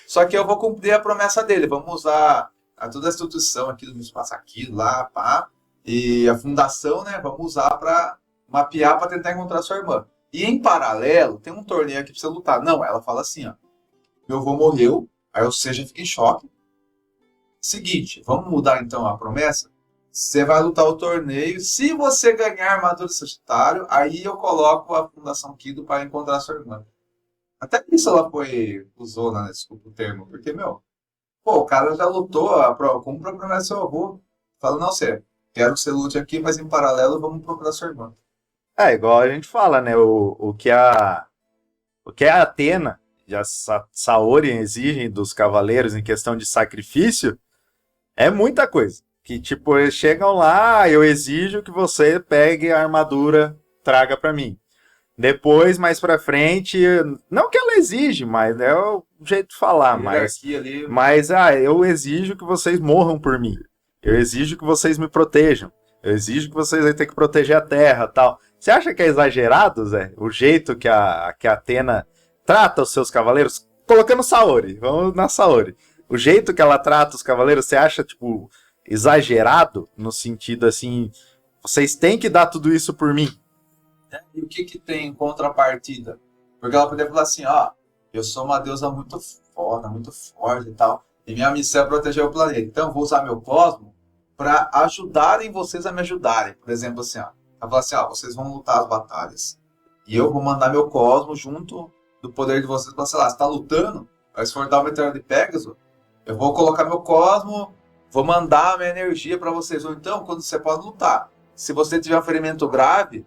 só que eu vou cumprir a promessa dele. Vamos usar toda a instituição aqui do Mitsumasa Kido lá, pá, e a fundação, né, vamos usar para mapear, para tentar encontrar sua irmã. E em paralelo, tem um torneio aqui pra você lutar. Não, ela fala assim, ó, meu avô morreu, aí o Seiya fica em choque. Seguinte, vamos mudar então a promessa? Você vai lutar o torneio. Se você ganhar a armadura do Sagitário, aí eu coloco a Fundação Kido para encontrar sua irmã. Até isso ela usou, né? Desculpa o termo. Porque, o cara já lutou, cumpre a promessa do seu avô. Fala, não, você quero que você lute aqui, mas em paralelo vamos procurar sua irmã. É, igual a gente fala, né? O que a Atena e a Saori exigem dos cavaleiros em questão de sacrifício é muita coisa. Que, tipo, eles chegam lá, eu exijo que você pegue a armadura, traga pra mim. Depois, mais pra frente, não que ela exige, mas é o jeito de falar, mas eu exijo que vocês morram por mim. Eu exijo que vocês me protejam. Eu exijo que vocês vão ter que proteger a terra, tal. Você acha que é exagerado, Zé? O jeito que a Atena trata os seus cavaleiros? Colocando Saori, vamos na Saori. O jeito que ela trata os cavaleiros, você acha, tipo, exagerado? No sentido, assim, vocês têm que dar tudo isso por mim. E o que tem em contrapartida? Porque ela poderia falar assim, ó, eu sou uma deusa muito foda, muito forte e tal, e minha missão é proteger o planeta. Então eu vou usar meu cosmo para ajudarem vocês a me ajudarem. Por exemplo, assim, ó, ela fala assim, ó, vocês vão lutar as batalhas, e eu vou mandar meu cosmo junto do poder de vocês para, sei lá, você tá lutando, vai se for dar o meteoro de Pégaso, eu vou colocar meu cosmo, vou mandar a minha energia para vocês. Ou então, quando você pode lutar, se você tiver um ferimento grave,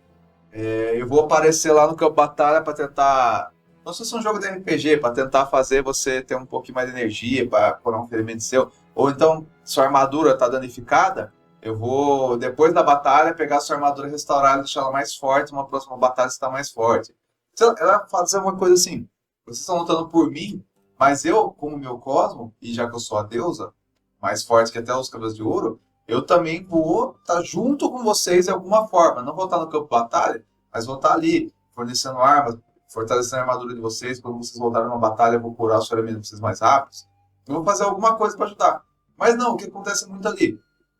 eu vou aparecer lá no campo de batalha para tentar... Não sei se é um jogo de RPG, para tentar fazer você ter um pouquinho mais de energia para curar um ferimento seu. Ou então, sua armadura está danificada, eu vou, depois da batalha, pegar sua armadura, restaurar e deixar ela mais forte, uma próxima batalha está mais forte. Então, ela faz uma coisa assim, vocês estão lutando por mim, mas eu, como meu cosmo, e já que eu sou a deusa, mais forte que até os Cavaleiros de Ouro, eu também vou estar junto com vocês de alguma forma. Não vou estar no campo de batalha, mas vou estar ali, fornecendo armas, fortalecendo a armadura de vocês. Quando vocês voltarem numa batalha, eu vou curar os ferimentos de vocês mais rápidos. Eu vou fazer alguma coisa para ajudar. Mas não, o que acontece muito ali?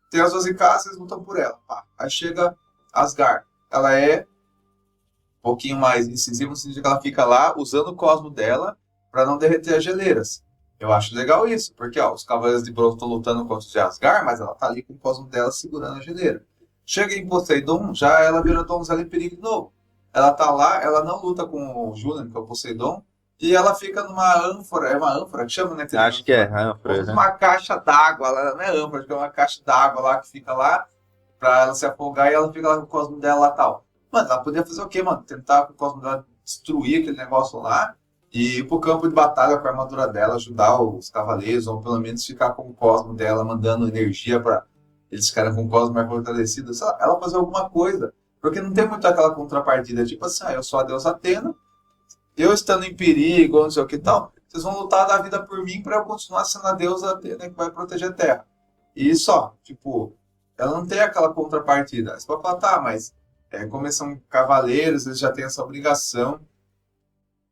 Tem as 12 casas, vocês lutam por ela. Pá. Aí chega Asgard. Ela é um pouquinho mais incisiva, no sentido que ela fica lá usando o cosmo dela para não derreter as geleiras. Eu acho legal isso, porque ó, os Cavaleiros de Bronze estão lutando contra os de Asgard, mas ela tá ali com o cosmo dela segurando a geleira. Chega em Poseidon, já ela vira donzela em perigo de novo. Ela tá lá, ela não luta com o Julian, que é o Poseidon, e ela fica numa ânfora, é uma ânfora que chama, né? Acho que é ânfora. Né? Uma caixa d'água, ela não é ânfora, é uma caixa d'água lá que fica lá, pra ela se afogar e ela fica lá com o cosmo dela lá e tal. Mano, ela podia fazer o quê, mano? Tentar com o cosmo dela destruir aquele negócio lá, e ir pro campo de batalha com a armadura dela, ajudar os cavaleiros, ou pelo menos ficar com o cosmo dela, mandando energia para eles ficarem com o cosmo mais fortalecido. Ela fazer alguma coisa. Porque não tem muito aquela contrapartida, tipo assim, eu sou a deusa Atena, eu estando em perigo, não sei o que tal, vocês vão lutar da vida por mim para eu continuar sendo a deusa Atena que vai proteger a Terra. E só, tipo, ela não tem aquela contrapartida. Você pode falar, tá, mas como eles são cavaleiros, eles já têm essa obrigação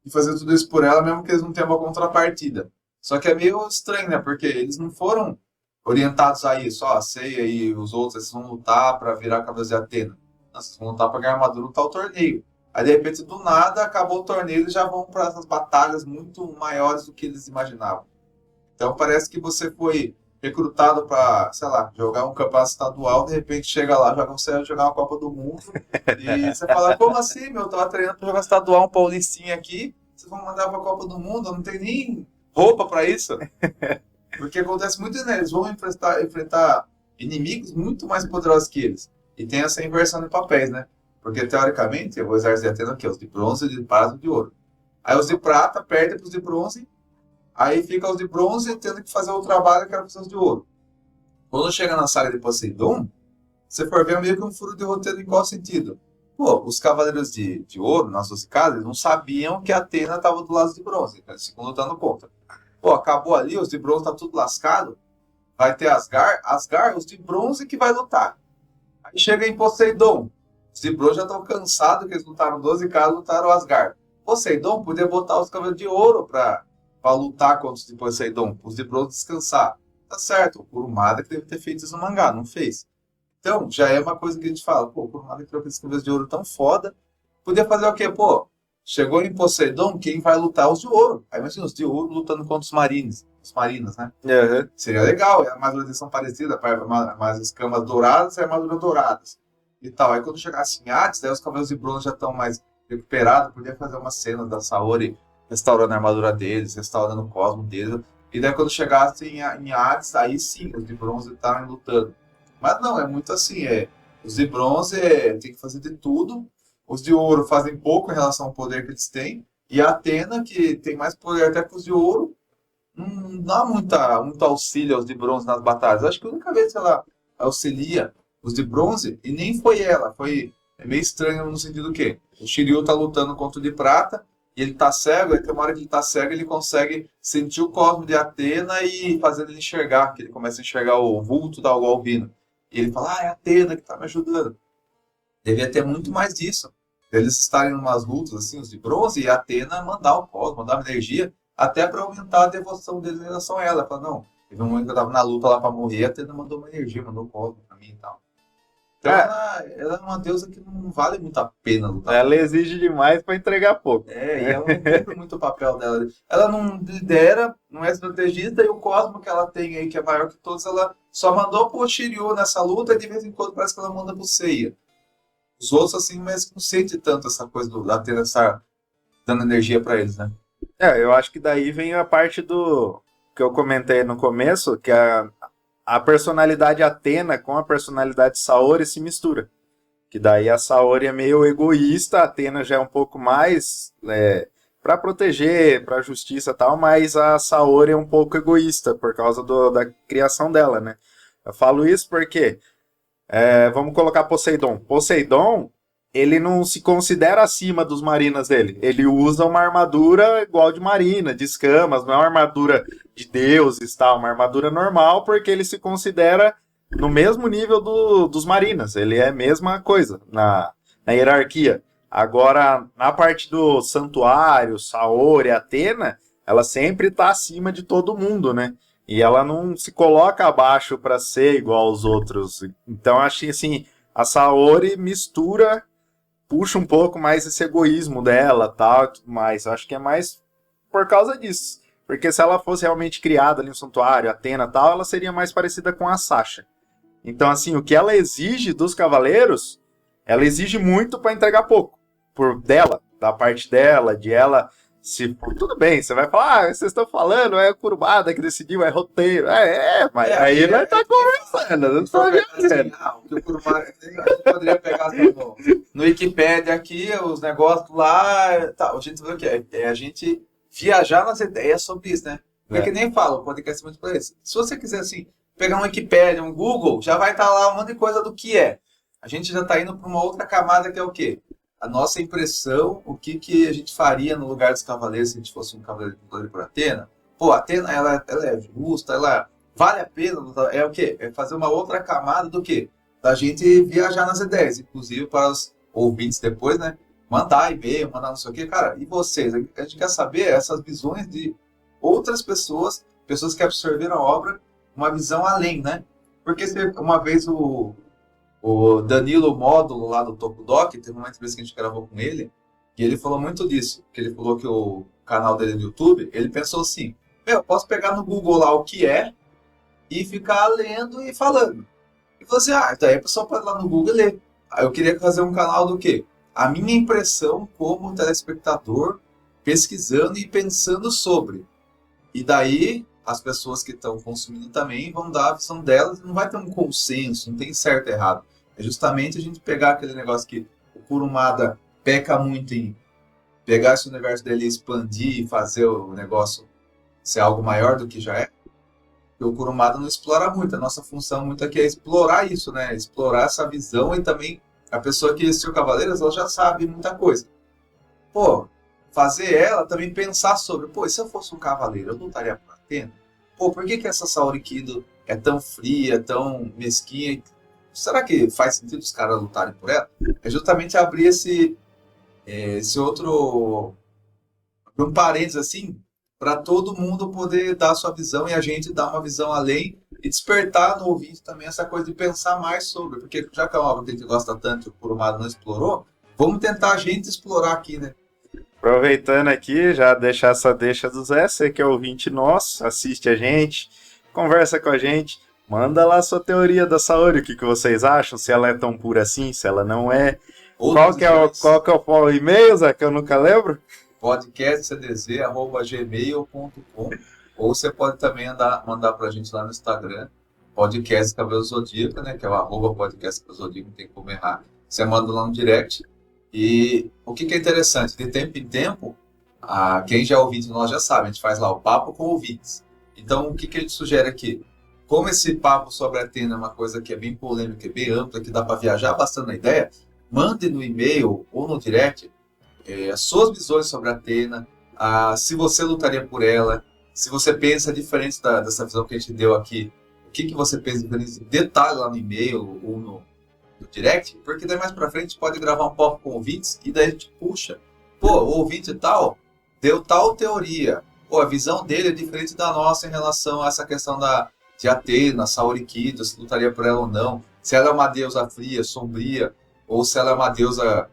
e fazer tudo isso por ela, mesmo que eles não tenham uma contrapartida. Só que é meio estranho, né? Porque eles não foram orientados a isso. Ó, a Seiya e os outros, eles vão lutar pra virar Cavaleiros de Atena. Não, vocês vão lutar pra ganhar armadura no tal torneio. Aí, de repente, do nada, acabou o torneio e eles já vão para essas batalhas muito maiores do que eles imaginavam. Então, parece que você foi recrutado para, sei lá, jogar um campeonato estadual, de repente chega lá, joga você jogar uma Copa do Mundo, e você fala, como assim, meu? Eu tava treinando para jogar estadual, um paulistinha aqui, vocês vão mandar para a Copa do Mundo, eu não tenho nem roupa para isso. Porque acontece muito, né? Eles vão enfrentar inimigos muito mais poderosos que eles. E tem essa inversão de papéis, né? Porque, teoricamente, o exército de Atena é o quê? Os de bronze, de prata e de ouro. Aí os de prata perdem para os de bronze, aí fica os de bronze tendo que fazer o trabalho que era para os de ouro. Quando chega na saga de Poseidon, você for ver meio que um furo de roteiro em qual sentido? Pô, os cavaleiros de ouro, nas 12 casas, não sabiam que a Atena estava do lado de bronze, eles ficam lutando contra. Pô, acabou ali, os de bronze tá tudo lascado, vai ter Asgard, os de bronze que vai lutar. Aí chega em Poseidon, os de bronze já estão cansados que eles lutaram 12 casas, lutaram Asgard. Poseidon podia botar os cavaleiros de ouro para lutar contra os de Poseidon, os de bronze descansar. Tá certo, o Kurumada que deve ter feito isso no mangá, não fez. Então, já é uma coisa que a gente fala, pô, o Kurumada criou aqueles cavaleiros de ouro tão foda, podia fazer o quê? Pô, chegou em Poseidon, quem vai lutar? Os de ouro. Aí imagina os de ouro lutando contra os marinos, né? Uhum. Seria legal, a armadura são parecida, mais escamas douradas e armaduras douradas. E tal. Aí quando chegasse em Hades, daí os cavaleiros de bronze já estão mais recuperados, podia fazer uma cena da Saori restaurando a armadura deles, restaurando o cosmo deles. E daí quando chegasse em Hades, aí sim, os de bronze estavam lutando. Mas não, é muito assim, os de bronze tem que fazer de tudo, os de ouro fazem pouco em relação ao poder que eles têm, e a Atena, que tem mais poder até que os de ouro, não dá muito auxílio aos de bronze nas batalhas. Acho que a única vez que ela auxilia os de bronze, e nem foi ela, é meio estranho no sentido que o Shiryu tá lutando contra o de prata, e ele tá cego, aí tem uma hora que ele tá cego, ele consegue sentir o cosmo de Atena e fazer ele enxergar, que ele começa a enxergar o vulto da algo albino. E ele fala, é a Atena que tá me ajudando. Devia ter muito mais disso. Eles estarem em umas lutas, assim, os de bronze, e a Atena mandar o cosmo, mandar uma energia, até para aumentar a devoção deles em relação a ela. Ela fala, não, teve um momento que eu tava na luta lá para morrer, a Atena mandou uma energia, mandou o cosmo pra mim e tal. Então ela é uma deusa que não vale muito a pena lutar. Ela exige demais para entregar pouco. E ela não cumpre muito o papel dela. Ela não lidera, não é estrategista, e o cosmo que ela tem aí, que é maior que todos, ela só mandou pro Shiryu nessa luta, e de vez em quando parece que ela manda pro Seiya. Os outros, assim, mas não sente tanto essa coisa da Atena estar dando energia para eles, né? Eu acho que daí vem a parte do que eu comentei no começo, que a personalidade Atena com a personalidade Saori se mistura. Que daí a Saori é meio egoísta, a Atena já é um pouco mais para proteger, para justiça e tal, mas a Saori é um pouco egoísta por causa da criação dela, né? Eu falo isso porque, vamos colocar Poseidon. Poseidon, ele não se considera acima dos marinas dele. Ele usa uma armadura igual de marina, de escamas, não é uma armadura de deuses, tá? Uma armadura normal, porque ele se considera no mesmo nível dos marinas. Ele é a mesma coisa na hierarquia. Agora, na parte do santuário, Saori, Atena, ela sempre está acima de todo mundo, né? E ela não se coloca abaixo para ser igual aos outros. Então, acho que assim, a Saori mistura, puxa um pouco mais esse egoísmo dela, tal, e tudo mais. Acho que é mais por causa disso. Porque se ela fosse realmente criada ali no santuário, Atena e tal, ela seria mais parecida com a Sasha. Então, assim, o que ela exige dos cavaleiros, ela exige muito para entregar pouco. Por dela, da parte dela, de ela se... Tudo bem, você vai falar, vocês estão falando, é o Kurumada que decidiu, é roteiro. Mas aí nós tá conversando, não tô vendo. O Kurumada, a gente poderia pegar assim, no Wikipedia aqui, os negócios lá, tá, a gente vê o que é a gente viajar nas ideias sobre isso, né? Porque nem fala, o podcast é muito para isso. Se você quiser, assim, pegar um Wikipedia, um Google, já vai estar lá um monte de coisa do que é. A gente já está indo para uma outra camada que é o quê? A nossa impressão, o que a gente faria no lugar dos cavaleiros se a gente fosse um cavaleiro por Atena. Pô, Atena, ela é justa, ela vale a pena, é o quê? É fazer uma outra camada do quê? Da gente viajar nas ideias, inclusive para os ouvintes depois, né? Mandar e-mail, mandar não sei o quê. Cara, e vocês? A gente quer saber essas visões outras pessoas que absorveram a obra, uma visão além, né? Porque uma vez o Danilo Módulo, lá do Tokudok, teve uma entrevista que a gente gravou com ele, e ele falou muito disso, que ele falou que o canal dele no YouTube, ele pensou assim, eu posso pegar no Google lá o que é, e ficar lendo e falando. E falou assim, então aí a pessoa pode ir lá no Google e ler. Aí eu queria fazer um canal do quê? A minha impressão como telespectador, pesquisando e pensando sobre. E daí, as pessoas que estão consumindo também vão dar a visão delas, não vai ter um consenso, não tem certo e errado. É justamente a gente pegar aquele negócio que o Kurumada peca muito em pegar esse universo dele, expandir e fazer o negócio ser algo maior do que já é. E o Kurumada não explora muito. A nossa função muito aqui é explorar isso, né? Explorar essa visão e também a pessoa que assistiu Cavaleiros, ela já sabe muita coisa. Pô, fazer ela também pensar sobre, pô, e se eu fosse um cavaleiro, eu lutaria por Atena? Pô, por que essa Saori Kido é tão fria, tão mesquinha? Será que faz sentido os caras lutarem por ela? É justamente abrir esse outro, um parênteses assim, para todo mundo poder dar a sua visão e a gente dar uma visão além e despertar no ouvinte também essa coisa de pensar mais sobre, porque já que é uma obra que a gente gosta tanto e o Kurumada não explorou, vamos tentar a gente explorar aqui, né? Aproveitando aqui, já deixar essa deixa do Zé, você que é ouvinte nosso, assiste a gente, conversa com a gente, manda lá a sua teoria da Saori, o que vocês acham, se ela é tão pura assim, se ela não é. Qual que é o e-mail, Zé, que eu nunca lembro? podcastcdz@gmail.com, ou você pode também mandar pra gente lá no Instagram, podcast Cabelo Zodíaco, né, que é o @podcast Cabelo Zodíaco, não tem como errar. Você manda lá no direct. E o que é interessante, de tempo em tempo, quem já é ouvinte nós já sabe, a gente faz lá o papo com ouvintes. Então, o que a gente sugere aqui? Como esse papo sobre a Atena é uma coisa que é bem polêmica, é bem ampla, que dá para viajar bastante na ideia, mande no e-mail ou no direct as suas visões sobre a Atena, se você lutaria por ela, se você pensa diferente dessa visão que a gente deu aqui, o que você pensa diferente, detalhe lá no e-mail ou no direct, porque daí mais pra frente pode gravar um papo com ouvintes e daí a gente puxa, pô, o ouvinte tal deu tal teoria, pô, a visão dele é diferente da nossa em relação a essa questão de Atena, Saori Kido, se lutaria por ela ou não, se ela é uma deusa fria, sombria, ou se ela é uma deusa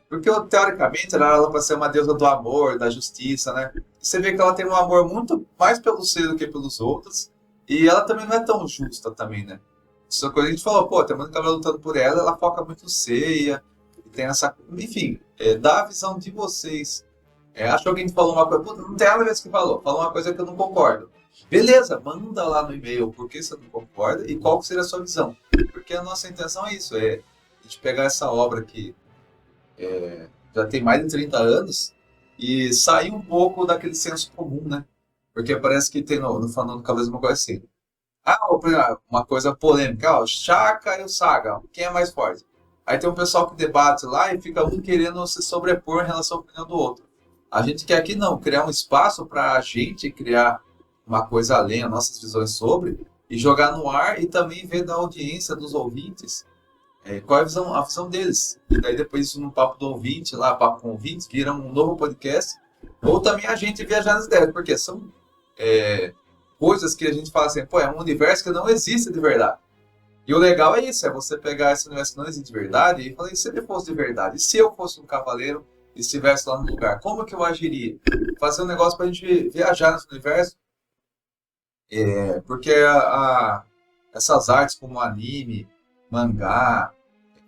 porque teoricamente ela era para ser uma deusa do amor, da justiça, né? E você vê que ela tem um amor muito mais pelo ser do que pelos outros, e ela também não é tão justa também, né? Essa coisa que a gente falou, pô, tem muito cabelo lutando por ela, ela foca muito ceia, e tem essa... Enfim, dá a visão de vocês. Acho que alguém falou uma coisa, puta, não tem nada a ver com o que falou uma coisa que eu não concordo. Beleza, manda lá no e-mail por que você não concorda e qual seria a sua visão. Porque a nossa intenção é isso, a gente pegar essa obra que já tem mais de 30 anos e sair um pouco daquele senso comum, né? Porque parece que tem no fandom do Cavaleiros uma coisa assim. Uma coisa polêmica, o Shaka e o Saga, quem é mais forte? Aí tem um pessoal que debate lá e fica um querendo se sobrepor em relação à opinião do outro. A gente quer aqui não, criar um espaço para a gente criar uma coisa além, as nossas visões sobre, e jogar no ar e também ver da audiência, dos ouvintes, qual é a visão deles. E daí depois isso no papo do ouvinte, lá, papo com ouvintes, vira um novo podcast, ou também a gente viajar nas ideias, porque são coisas que a gente fala assim, pô, é um universo que não existe de verdade. E o legal é isso, é você pegar esse universo que não existe de verdade e falar, e se ele fosse de verdade? E se eu fosse um cavaleiro e estivesse lá no lugar, como que eu agiria? Fazer um negócio pra gente viajar nesse universo, porque essas artes como anime, mangá,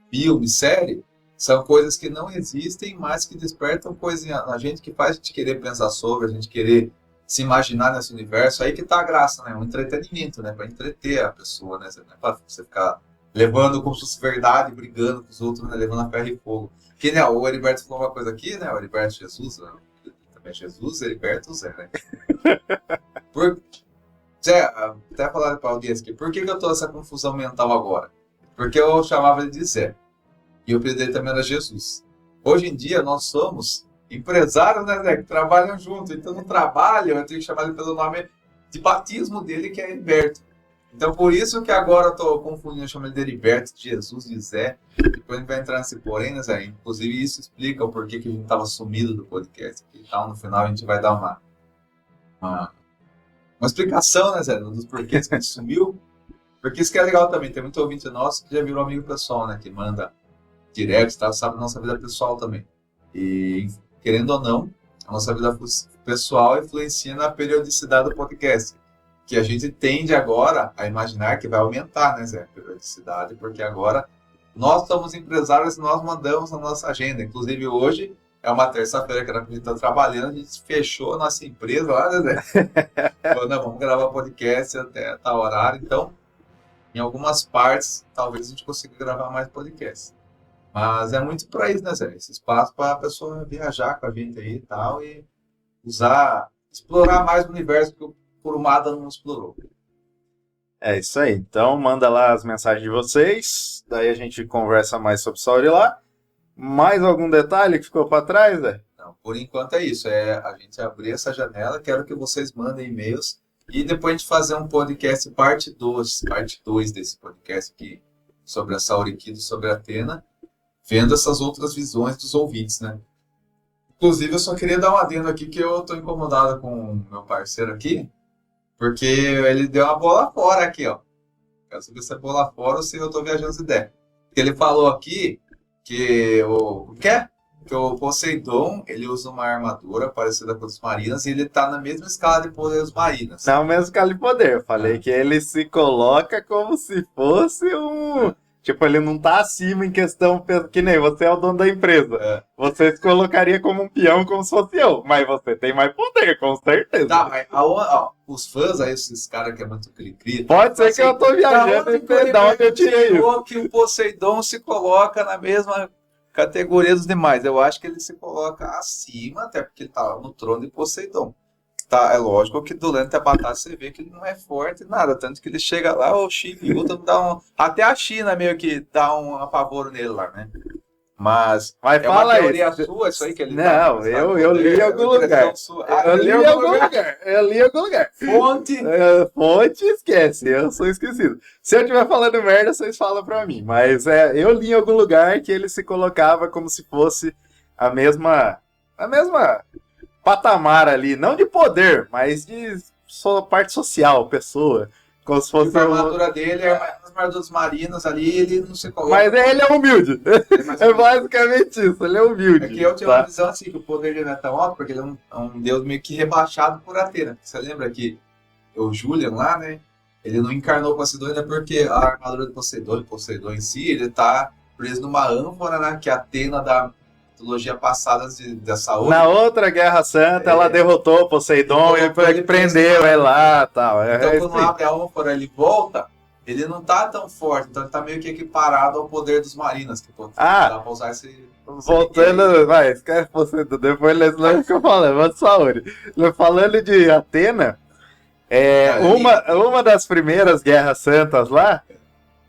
filme, série, são coisas que não existem, mas que despertam coisinha na gente, que faz a gente querer pensar sobre, a gente querer se imaginar nesse universo. Aí que tá a graça, né? Um entretenimento, né? Pra entreter a pessoa, né? Não é pra você ficar levando como se fosse verdade, brigando com os outros, né? Levando a ferro e fogo. Que, né? O Heriberto falou uma coisa aqui, né? O Heriberto Jesus, né? Também é Jesus, Heriberto Zé, né? Zé, até falar pra audiência aqui, por que eu tô nessa confusão mental agora? Porque eu chamava ele de Zé. E o apelido dele também era Jesus. Hoje em dia nós somos empresários, né, Zé, que trabalham junto. Então no trabalho eu tenho que chamar ele pelo nome de batismo dele, que é Heriberto. Então por isso que agora eu tô confundindo, eu chamo ele de Heriberto, de Jesus, de Zé. Depois a gente vai entrar nesse porém, né, Zé? Inclusive isso explica o porquê que a gente tava sumido do podcast. E tal, no final a gente vai dar uma, uma explicação, né, Zé, dos porquês que ele sumiu. Porque isso que é legal também, tem muito ouvinte nosso que já virou amigo pessoal, né, que manda direct, tá, sabe da nossa vida pessoal também. E, querendo ou não, a nossa vida pessoal influencia na periodicidade do podcast. Que a gente tende agora a imaginar que vai aumentar, né, Zé, a periodicidade, porque agora nós somos empresários e nós mandamos na nossa agenda. Inclusive hoje é uma terça-feira que a gente está trabalhando, a gente fechou a nossa empresa lá, né, Zé? Falou, não, vamos gravar podcast até tal horário. Então, em algumas partes, talvez a gente consiga gravar mais podcast. Mas é muito para isso, né, Zé? Esse espaço para a pessoa viajar com a gente aí e tal, e usar, explorar mais o universo que o Kurumada não explorou. É isso aí. Então, manda lá as mensagens de vocês. Daí a gente conversa mais sobre Sauri lá. Mais algum detalhe que ficou para trás, né? Não, por enquanto é isso. É a gente abrir essa janela. Quero que vocês mandem e-mails. E depois a gente fazer um podcast parte 2 desse podcast aqui sobre a Saurikido, sobre a Athena, vendo essas outras visões dos ouvintes, né? Inclusive, eu só queria dar um adendo aqui que eu tô incomodado com o meu parceiro aqui, porque ele deu uma bola fora aqui, ó. Quero saber se é bola fora ou se eu tô viajando as ideias. Porque ele falou aqui que que o Poseidon, ele usa uma armadura parecida com os marinas e ele tá na mesma escala de poder dos marinas. Não, mesmo escala de poder. Eu falei que ele se coloca como se fosse um... Tipo, ele não tá acima em questão... Que nem você é o dono da empresa. É. Você se colocaria como um peão, como se fosse eu. Mas você tem mais poder, com certeza. Tá, mas os fãs aí, esses caras que é muito cri-cri... Pode ser que eu tô viajando e da onde eu tirei isso. Que o Poseidon se coloca na mesma categoria dos demais. Eu acho que ele se coloca acima, até porque ele tá no trono de Poseidon. Tá, é lógico que durante a batalha você vê que ele não é forte nada, tanto que ele chega lá, o Chile luta, dá até a China meio que dá um apavoro nele lá, né? Mas fala uma teoria aí. sua, isso aí que ele não, tá, eu li em algum lugar. Eu li em algum lugar. Eu li em algum lugar. Fonte. Fonte, esquece. Eu sou esquecido. Se eu estiver falando merda, vocês falam pra mim. Mas eu li em algum lugar que ele se colocava como se fosse a mesma patamar ali, não de poder, mas de parte social, pessoa. Como se fosse a armadura dele, as armaduras marinas ali, ele não se coloca. Mas ele é humilde. É basicamente isso, ele é humilde. É que eu tinha uma visão assim, que o poder dele não é tão alto, porque ele é um deus meio que rebaixado por Athena. Você lembra que o Julian lá, né? Ele não encarnou Poseidon ainda porque a armadura do Poseidon em si, ele tá preso numa ânfora, né? Que a Athena da mitologia passada da saúde. Na outra Guerra Santa, ela derrotou Poseidon e ele prendeu ele lá e tal. Então, quando abre a ânfora ele volta, ele não tá tão forte, então ele tá meio que equiparado ao poder dos marinas. Que dá pra usar esse. Voltando, vai, esquece Poseidon, depois lembra que eu falei, mas saúde. Falando de Athena, uma das primeiras Guerras Santas lá,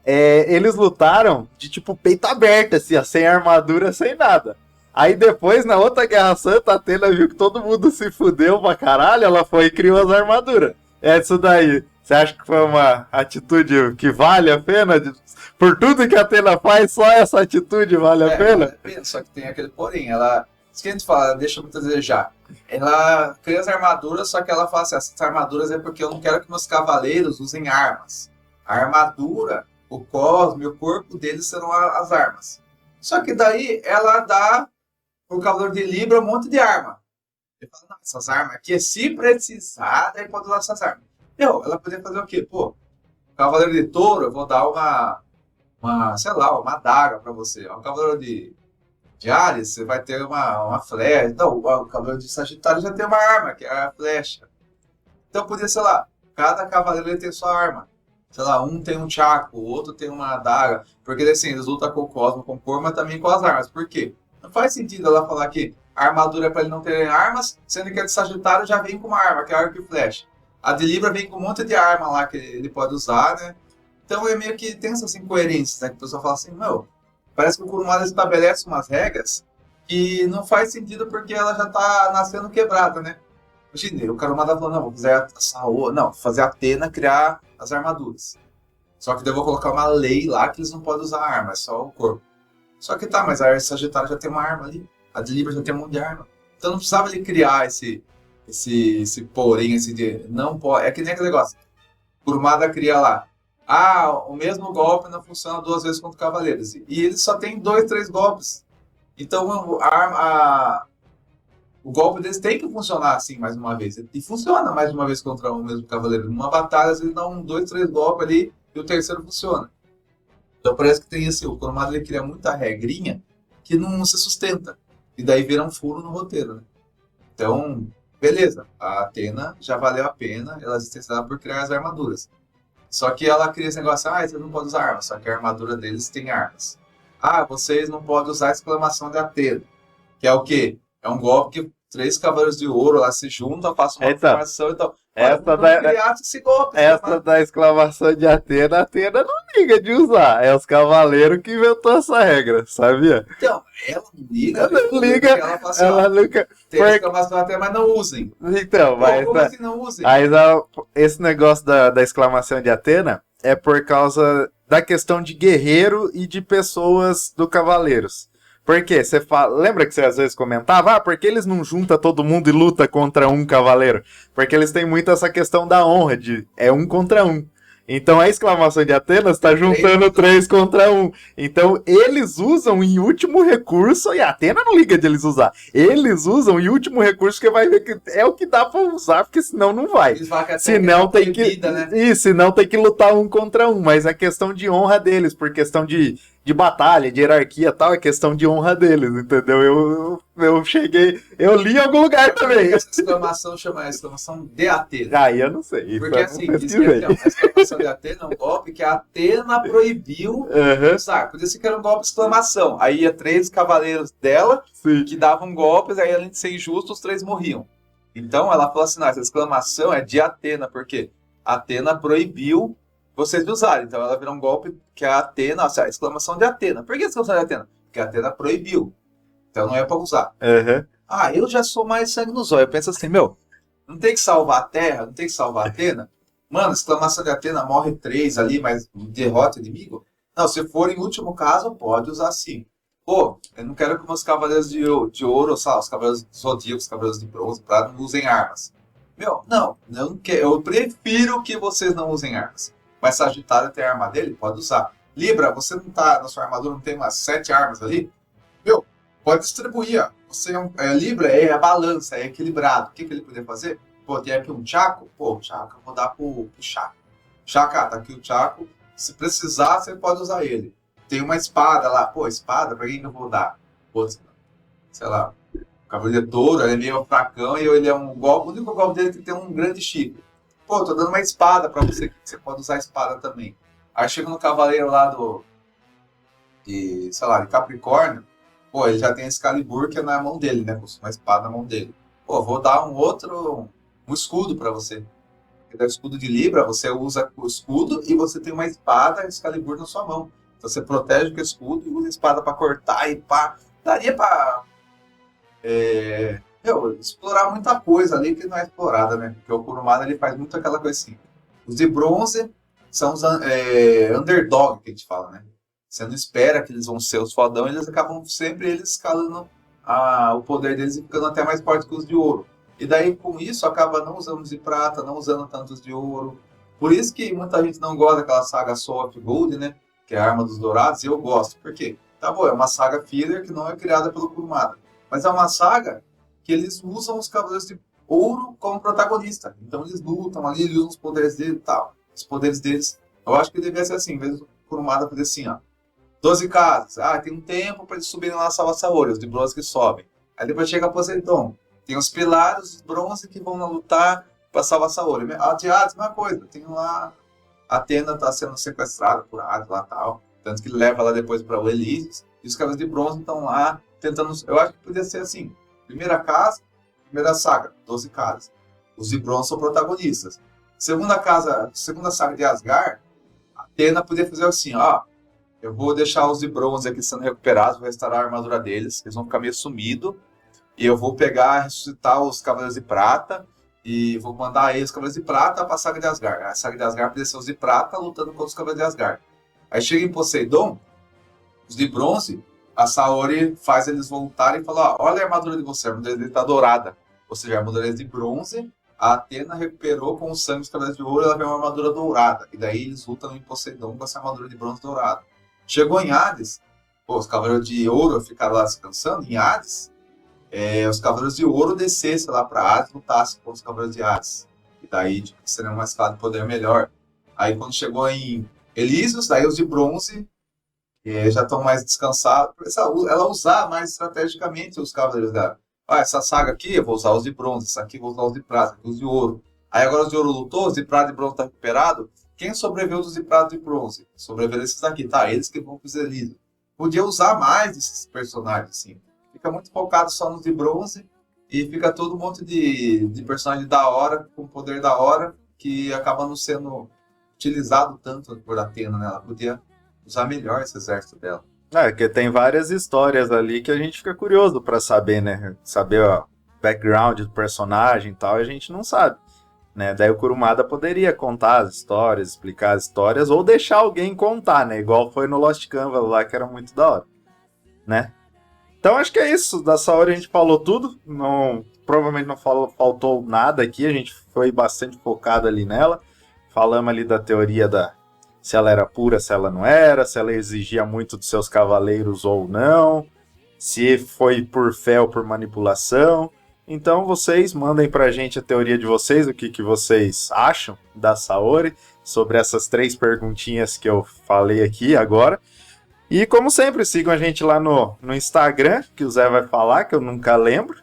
eles lutaram de tipo peito aberto, assim, sem armadura, sem nada. Aí depois, na outra Guerra Santa, a Athena viu que todo mundo se fudeu pra caralho, ela foi e criou as armaduras. É isso daí. Você acha que foi uma atitude que vale a pena? Por tudo que a Athena faz, só essa atitude vale a pena? Só que tem aquele porém, ela... Isso que a gente fala, deixa muito a desejar. Ela cria as armaduras, só que ela fala assim, essas armaduras é porque eu não quero que meus cavaleiros usem armas. A armadura, o cosmo e o corpo deles serão as armas. Só que daí ela dá pro cavaleiro de Libra um monte de arma. Ele fala, não, essas armas aqui, se precisar, daí pode usar essas armas. Ela poderia fazer o quê? Pô, cavaleiro de Touro, eu vou dar uma adaga pra você. O cavaleiro de Ares, você vai ter uma flecha. Então, o cavaleiro de Sagitário já tem uma arma, que é a flecha. Então, podia, sei lá, cada cavaleiro ele tem sua arma. Sei lá, um tem um chaco, o outro tem uma adaga. Porque, assim, eles lutam com o cosmo, com o cor, mas também com as armas. Por quê? Não faz sentido ela falar que a armadura é para ele não ter armas, sendo que a de Sagitário já vem com uma arma, que é arco e flecha. A de Libra vem com um monte de arma lá que ele pode usar, né? Então é meio que tem essas incoerências, né? Que a pessoa fala assim, parece que o Kurumada estabelece umas regras que não faz sentido porque ela já tá nascendo quebrada, né? Imagina, o Kurumada falou, não, vou fazer a Athena criar as armaduras. Só que daí eu vou colocar uma lei lá que eles não podem usar arma, é só o corpo. Só que mas a Sagitário já tem uma arma ali, a de Libra já tem um monte de arma. Então não precisava ele criar esse porém, esse de não pode. É que nem aquele negócio. Kurumada cria lá. Ah, o mesmo golpe não funciona 2 vezes contra cavaleiros. E ele só tem 2, 3 golpes. Então o golpe deles tem que funcionar assim mais uma vez. E funciona mais uma vez contra o mesmo cavaleiro. Numa batalha, às vezes dá 2, 3 golpes ali e o terceiro funciona. Então parece que tem esse. O Kurumada ele cria muita regrinha que não se sustenta. E daí vira um furo no roteiro, né? Então, beleza. A Athena já valeu a pena ela existência dela por criar as armaduras. Só que ela cria esse negócio, vocês não podem usar armas, só que a armadura deles tem armas. Ah, vocês não podem usar a exclamação de Athena, que é o quê? É um golpe que 3 cavaleiros de ouro lá se juntam, passam uma formação e tal. Esse golpe. Essa da exclamação de Athena, Athena não liga de usar. É os cavaleiros que inventou essa regra, sabia? Então, ela não liga. Ela não liga. Ela fala assim, ela nunca. Tem a exclamação Athena, mas não usem. Então, mas. Como assim não usem? Aí, esse negócio da exclamação de Athena é por causa da questão de guerreiro e de pessoas do Cavaleiros. Por quê? Você fala, lembra que você às vezes comentava, porque eles não juntam todo mundo e luta contra um cavaleiro? Porque eles têm muito essa questão da honra, de é 1 contra 1. Então a exclamação de Atenas está juntando 3 contra 1. Então eles usam em último recurso, e a Atena não liga de eles usar. Eles usam em último recurso, que vai ver que é o que dá pra usar, porque senão não vai. Senão tem que, né? E senão tem que lutar 1 contra 1. Mas é questão de honra deles, por questão de batalha, de hierarquia e tal, é questão de honra deles, entendeu? Eu cheguei, eu li em algum lugar também. Essa exclamação chama exclamação de Atena. Aí eu não sei. Porque assim, diz que a exclamação de Atena é um golpe que a Atena proibiu usar. Por isso que era um golpe de exclamação. Aí ia 3 cavaleiros dela, que davam golpes, aí além de ser injusto, os 3 morriam. Então ela falou assim, não, essa exclamação é de Atena, porque Atena proibiu vocês usarem. Então ela virou um golpe que a Atena, a exclamação de Atena. Por que a exclamação de Atena? Porque a Atena proibiu. Então não é pra usar. Eu já sou mais sangue no zóio. Eu penso assim, não tem que salvar a Terra, não tem que salvar a Atena. Mano, exclamação de Atena, morre 3 ali, mas derrota o inimigo. Não, se for em último caso, pode usar sim. Pô, eu não quero que meus cavaleiros de ouro, os cavaleiros zodíacos, os cavaleiros de bronze, prata, não usem armas. Não quero. Eu prefiro que vocês não usem armas. Mas Sagitário tem a arma dele, pode usar. Libra, você não tá, na sua armadura não tem umas 7 armas ali? Pode distribuir, ó. Você Libra é a balança, é equilibrado. O que ele poderia fazer? Pô, tem aqui um Chaco? Pô, o Chaco eu vou dar pro Chaco. Chaco, tá aqui o Chaco. Se precisar, você pode usar ele. Tem uma espada lá. Pô, espada, pra quem que eu vou dar? Pô, sei lá, o Cavaleiro de Touro, ele é meio fracão e ele é um golpe. O único golpe dele é que tem um grande chifre. Pô, tô dando uma espada pra você, que você pode usar a espada também. Aí chega no cavaleiro lá de Capricórnio, pô, ele já tem a Excalibur, que é na mão dele, né? Uma espada na mão dele. Pô, vou dar um escudo pra você. Porque dá o escudo de Libra, você usa o escudo e você tem uma espada Excalibur na sua mão. Então você protege com o escudo e usa a espada pra cortar e pá. Daria pra... explorar muita coisa ali que não é explorada, né? Porque o Kurumada ele faz muito aquela coisa assim. Os de bronze são os underdog que a gente fala, né? Você não espera que eles vão ser os fodão, eles acabam sempre escalando o poder deles e ficando até mais forte que os de ouro. E daí com isso acaba não usando os de prata, não usando tantos de ouro. Por isso que muita gente não gosta daquela saga Soul of Gold, né? Que é a Arma dos Dourados, e eu gosto. Por quê? Tá bom, é uma saga filler que não é criada pelo Kurumada. Mas é uma saga que eles usam os Cavaleiros de Ouro como protagonista. Então eles lutam ali, eles usam os poderes deles e tal. Os poderes deles. Eu acho que devia ser assim, em vez do Kurumada fazer assim, ó. 12 casas. Tem um tempo para eles subirem lá na Salva-Saori, os de bronze que sobem. Aí depois chega a Poseidon. Tem os pilares, os bronze que vão lutar para Salva-Saori. A de Hades, mesma coisa. Tem lá... A Atena tá sendo sequestrada por Hades lá e tal. Tanto que leva ela depois para o Elísios. E os caras de bronze estão lá tentando... Eu acho que podia ser assim. Primeira casa, primeira saga, 12 casas. Os de bronze são protagonistas. Segunda saga de Asgard, a Atena podia fazer assim, eu vou deixar os de bronze aqui sendo recuperados, vou restaurar a armadura deles, eles vão ficar meio sumidos, e eu vou ressuscitar os Cavaleiros de Prata, e vou mandar eles, os Cavaleiros de Prata, para a saga de Asgard. A saga de Asgard podia ser os de Prata lutando contra os Cavaleiros de Asgard. Aí chega em Poseidon, os de bronze, a Saori faz eles voltarem e fala, olha a armadura de você, a armadura dele tá dourada. ou seja, a armadura de bronze, a Atena recuperou com o sangue dos Cavaleiros de Ouro, ela veio uma armadura dourada. E daí eles lutam em Poseidon com essa armadura de bronze dourada. Chegou em Hades, os Cavaleiros de Ouro ficaram lá descansando. Em Hades, os Cavaleiros de Ouro descessem lá para Hades e lutassem com os Cavaleiros de Hades. E daí tipo, seria uma escala de poder melhor. Aí quando chegou em Elísios, daí os de bronze já estão mais descansados. Ela usar mais estrategicamente os Cavaleiros dela. Essa saga aqui eu vou usar os de bronze, essa aqui eu vou usar os de prata, os de ouro. Aí agora os de ouro lutou, os de prata e bronze estão recuperados. Quem sobreviveu dos de prata e bronze? Sobreviveram esses daqui, tá? Eles que vão fazer Elísios. Podia usar mais desses personagens, assim. Fica muito focado só nos de bronze e fica todo um monte de personagem da hora, com poder da hora, que acaba não sendo utilizado tanto por Atena, né? Ela podia usar melhor esse exército dela. Porque tem várias histórias ali que a gente fica curioso pra saber, né? Saber o background do personagem e tal, e a gente não sabe, né? Daí o Kurumada poderia contar as histórias, explicar as histórias, ou deixar alguém contar, né? Igual foi no Lost Canvas lá, que era muito da hora, né? Então acho que é isso. Da Saori a gente falou tudo. Provavelmente não faltou nada aqui. A gente foi bastante focado ali nela. Falamos ali da teoria se ela era pura, se ela não era, se ela exigia muito dos seus cavaleiros ou não, se foi por fé ou por manipulação. Então vocês mandem pra gente a teoria de vocês, o que vocês acham da Saori, sobre essas 3 perguntinhas que eu falei aqui agora. E como sempre, sigam a gente lá no Instagram, que o Zé vai falar, que eu nunca lembro.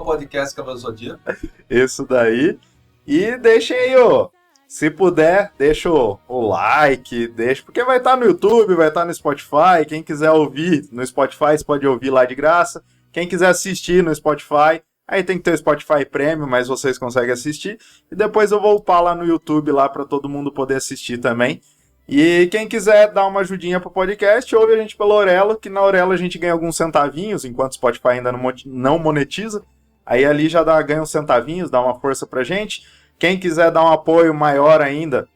@podcast Cavaleiro Zodíaco. Isso daí. E deixem aí, se puder, deixa o like, porque vai estar no YouTube, vai estar no Spotify. Quem quiser ouvir no Spotify, você pode ouvir lá de graça. Quem quiser assistir no Spotify, aí tem que ter o Spotify Premium, mas vocês conseguem assistir. E depois eu vou upar lá no YouTube lá para todo mundo poder assistir também. E quem quiser dar uma ajudinha pro podcast, ouve a gente pela Orelo, que na Orelo a gente ganha alguns centavinhos, enquanto o Spotify ainda não monetiza. Aí ali já ganha uns centavinhos, dá uma força pra gente. Quem quiser dar um apoio maior ainda,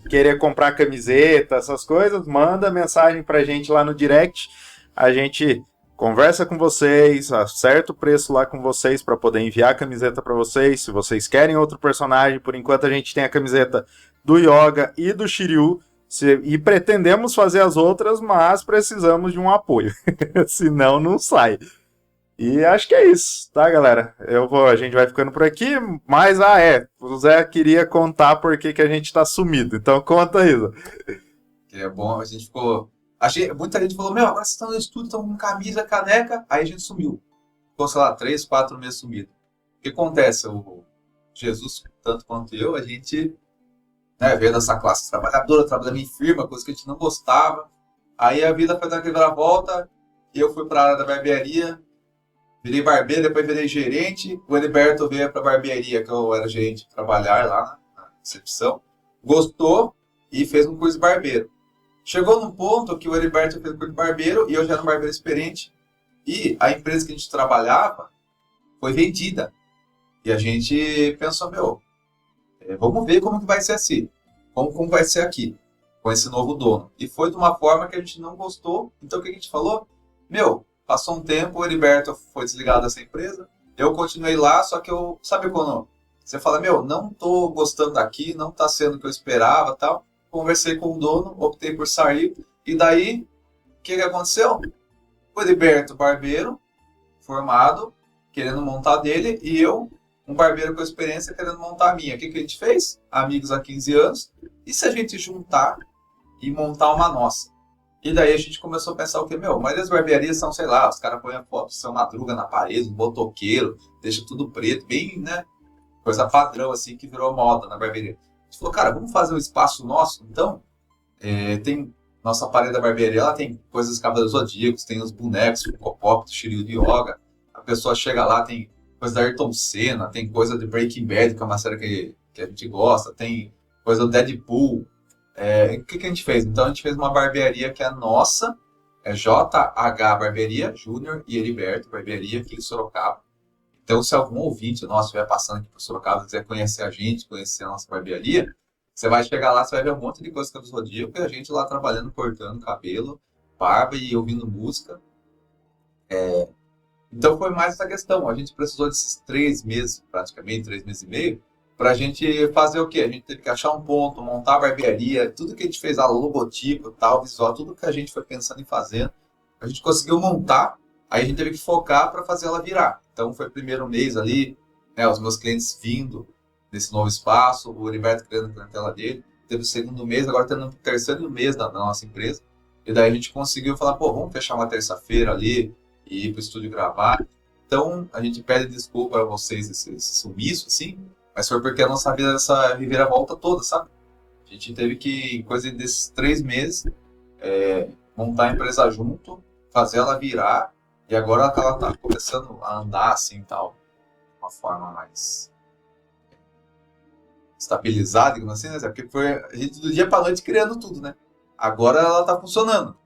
querer comprar camiseta, essas coisas, manda mensagem pra gente lá no direct. A gente conversa com vocês, acerta o preço lá com vocês para poder enviar a camiseta para vocês. Se vocês querem outro personagem, por enquanto a gente tem a camiseta do Yoga e do Shiryu, e pretendemos fazer as outras, mas precisamos de um apoio, senão não sai. E acho que é isso, tá, galera? A gente vai ficando por aqui, mas, o Zé queria contar por que a gente tá sumido, então conta aí, Zé. Que é bom, a gente ficou... muita gente falou, agora vocês estão no estúdio, estão com camisa, caneca, aí a gente sumiu. Ficou, sei lá, 3, 4 meses sumido. O que acontece? O Jesus, tanto quanto eu, a gente... veio dessa classe trabalhadora, trabalhando em firma, coisa que a gente não gostava. Aí a vida foi dando aquela volta, e eu fui para a área da barbearia, virei barbeiro, depois virei gerente. O Heriberto veio para a barbearia, que eu era gerente de trabalhar lá na recepção. Gostou e fez um curso de barbeiro. Chegou num ponto que o Heriberto fez um curso de barbeiro e eu já era um barbeiro experiente. E a empresa que a gente trabalhava foi vendida. E a gente pensou, vamos ver como que vai ser assim. Como vai ser aqui, com esse novo dono. E foi de uma forma que a gente não gostou. Então o que a gente falou? Passou um tempo, o Heriberto foi desligado dessa empresa. Eu continuei lá, só que sabe quando você fala, não tô gostando daqui, não tá sendo o que eu esperava, tal. Conversei com o dono, optei por sair. E daí, o que aconteceu? O Heriberto, barbeiro, formado, querendo montar dele, e eu, um barbeiro com experiência, querendo montar a minha. O que a gente fez? Amigos há 15 anos. E se a gente juntar e montar uma nossa? E daí a gente começou a pensar o quê? Mas as barbearias são, sei lá, os caras põem a foto do Seu Madruga na parede, um botoqueiro, deixa tudo preto, bem, né? Coisa padrão, assim, que virou moda na barbearia. A gente falou, cara, vamos fazer um espaço nosso? Então, tem nossa parede da barbearia, ela tem coisas dos Cavaleiros Zodíacos, tem os bonecos, o pop do Shiryu de Yoga. A pessoa chega lá, tem coisa da Ayrton Senna, tem coisa de Breaking Bad, que é uma série que a gente gosta, tem coisa do Deadpool. O que a gente fez? Então a gente fez uma barbearia que é nossa, JH Barbearia, Júnior e Heriberto Barbearia, aqui em Sorocaba. Então se algum ouvinte nosso estiver passando aqui por Sorocaba e quiser conhecer a gente, conhecer a nossa barbearia, você vai chegar lá, você vai ver um monte de coisa que é do Zodíaco e a gente lá trabalhando, cortando cabelo, barba e ouvindo música. Então foi mais essa questão. A gente precisou desses 3 meses, praticamente 3 meses e meio, para a gente fazer o quê? A gente teve que achar um ponto, montar a barbearia, tudo que a gente fez, a logotipo, tal, visual, tudo que a gente foi pensando em fazer, a gente conseguiu montar, aí a gente teve que focar para fazer ela virar. Então foi o primeiro mês ali, né, os meus clientes vindo nesse novo espaço, o Heriberto criando a clientela dele, teve o segundo mês, agora tendo o terceiro mês da nossa empresa, e daí a gente conseguiu falar, pô, vamos fechar uma terça-feira ali e ir pro estúdio gravar. Então a gente pede desculpa a vocês esse sumiço, assim, mas foi porque a nossa vida dessa reviravolta toda, sabe? A gente teve que, em coisa desses 3 meses, montar a empresa junto, fazer ela virar, e agora ela tá começando a andar assim, tal, de uma forma mais estabilizada, digamos assim, né? Porque foi a gente do dia para noite criando tudo, né? Agora ela tá funcionando.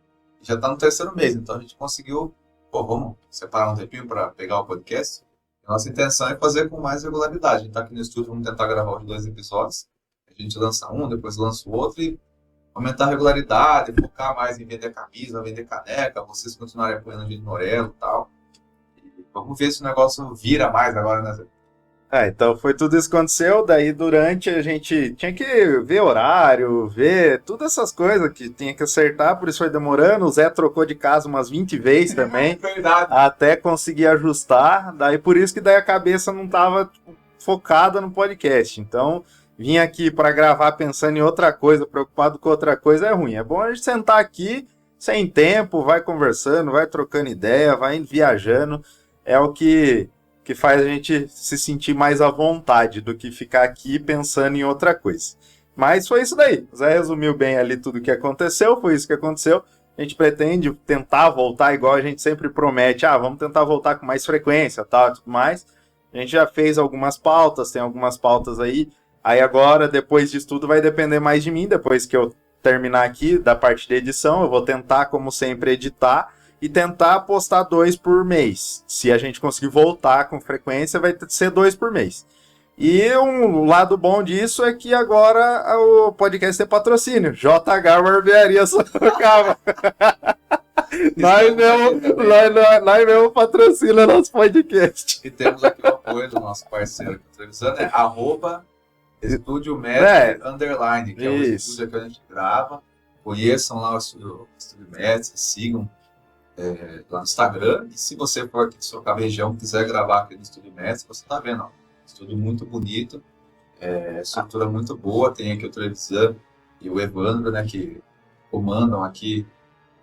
Já tá no terceiro mês, então a gente conseguiu, pô, vamos separar um tempinho para pegar o podcast. Nossa intenção é fazer com mais regularidade. A gente tá aqui no estúdio, vamos tentar gravar os 2 episódios. A gente lança um, depois lança o outro e aumentar a regularidade, focar mais em vender camisa, vender caneca, vocês continuarem apoiando a gente no Orelo e tal. E vamos ver se o negócio vira mais agora, né, Zé? Então foi tudo isso que aconteceu, daí durante a gente tinha que ver horário, ver todas essas coisas que tinha que acertar, por isso foi demorando, o Zé trocou de casa umas 20 vezes também, Verdade. até conseguir ajustar, daí por isso que daí a cabeça não estava focada no podcast, então vir aqui para gravar pensando em outra coisa, preocupado com outra coisa é ruim, é bom a gente sentar aqui sem tempo, vai conversando, vai trocando ideia, vai viajando, é o que faz a gente se sentir mais à vontade do que ficar aqui pensando em outra coisa. Mas foi isso daí. O Zé resumiu bem ali tudo o que aconteceu, foi isso que aconteceu. A gente pretende tentar voltar igual a gente sempre promete. Vamos tentar voltar com mais frequência, tal, tudo mais. A gente já fez algumas pautas, tem algumas pautas aí. Aí agora, depois disso tudo, vai depender mais de mim. Depois que eu terminar aqui da parte de edição, eu vou tentar, como sempre, editar e tentar postar 2 por mês. Se a gente conseguir voltar com frequência, vai ser 2 por mês. E um lado bom disso é que agora o podcast tem patrocínio. JH Barbearia Sorocaba. Nós mesmo patrocina nosso podcast. E temos aqui o apoio do nosso parceiro que está entrevistando, @Estúdio Mestre _, que é o estúdio que a gente grava. Conheçam lá o Estúdio Mestre, sigam lá no Instagram, e se você for aqui de Sorocaba região, quiser gravar aqui no Estúdio Mestre, você tá vendo, ó, estúdio muito bonito, estrutura muito boa, tem aqui o Trevisan e o Evandro, né, que comandam aqui,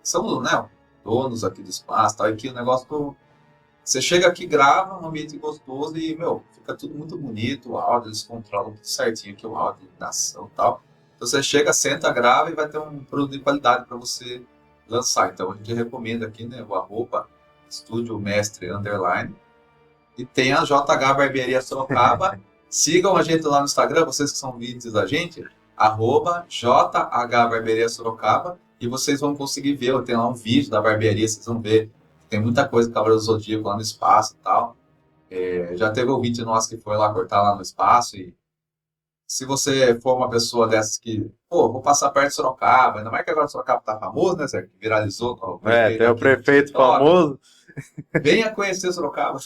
são, né, donos aqui do espaço, tal, e aqui o negócio, você chega aqui, grava, um ambiente gostoso e, fica tudo muito bonito, o áudio, eles controlam tudo certinho aqui, o áudio, a iluminação e tal, então você chega, senta, grava e vai ter um produto de qualidade para você lançar. Então a gente recomenda aqui, né, o @Estúdio Mestre _ e tem a JH Barbearia Sorocaba. Sigam a gente lá no Instagram, vocês que são vídeos da gente, @JH Barbearia Sorocaba, e vocês vão conseguir ver, tem lá um vídeo da barbearia, vocês vão ver, tem muita coisa do Cavaleiro do Zodíaco lá no espaço e tal. Já teve um vídeo nosso que foi lá cortar lá no espaço, e se você for uma pessoa dessas que, vou passar perto de Sorocaba, ainda mais que agora Sorocaba tá famoso, né, Zé? Viralizou. Tem o prefeito famoso. Venha conhecer Sorocaba.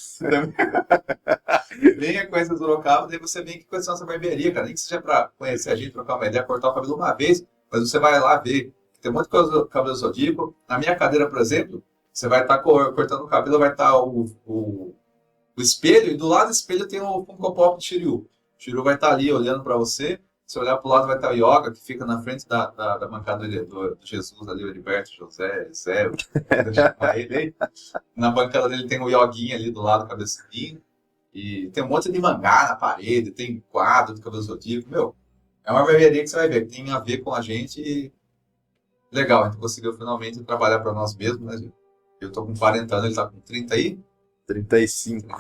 Venha conhecer Sorocaba, daí você vem aqui conhecer nossa barbearia, cara. Nem que seja pra conhecer a gente, trocar uma ideia, cortar o cabelo uma vez, mas você vai lá ver. Tem muita coisa do Cabelo Zodíaco. Na minha cadeira, por exemplo, você vai estar cortando o cabelo, vai estar o espelho, e do lado do espelho tem o Funko Pop de Shiryu. O Shiryu vai estar ali olhando para você. Se olhar para o lado vai estar o Yoga, que fica na frente da bancada do Jesus ali, o Heriberto, José, Zé, chamar ele aí. Na bancada dele tem o Yoguinha ali do lado, cabeçudinho. E tem um monte de mangá na parede, tem quadro do Cabelo Zodíaco. É uma barbearia que você vai ver, que tem a ver com a gente. E legal, a gente conseguiu finalmente trabalhar para nós mesmos, né, gente? Eu tô com 40 anos, ele tá com 30 aí. 35.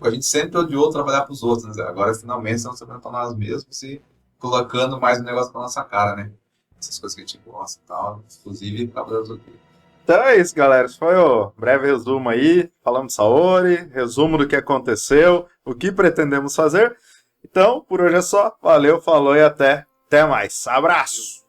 A gente sempre odiou trabalhar para os outros, né? Agora finalmente estamos trabalhando para nós mesmos e colocando mais um negócio pra nossa cara, né? Essas coisas que a gente gosta e tal, inclusive Cabelo Zodíaco. Então é isso, galera. Esse foi o breve resumo aí. Falamos de Saori, resumo do que aconteceu, o que pretendemos fazer. Então, por hoje é só. Valeu, falou e até mais. Abraço!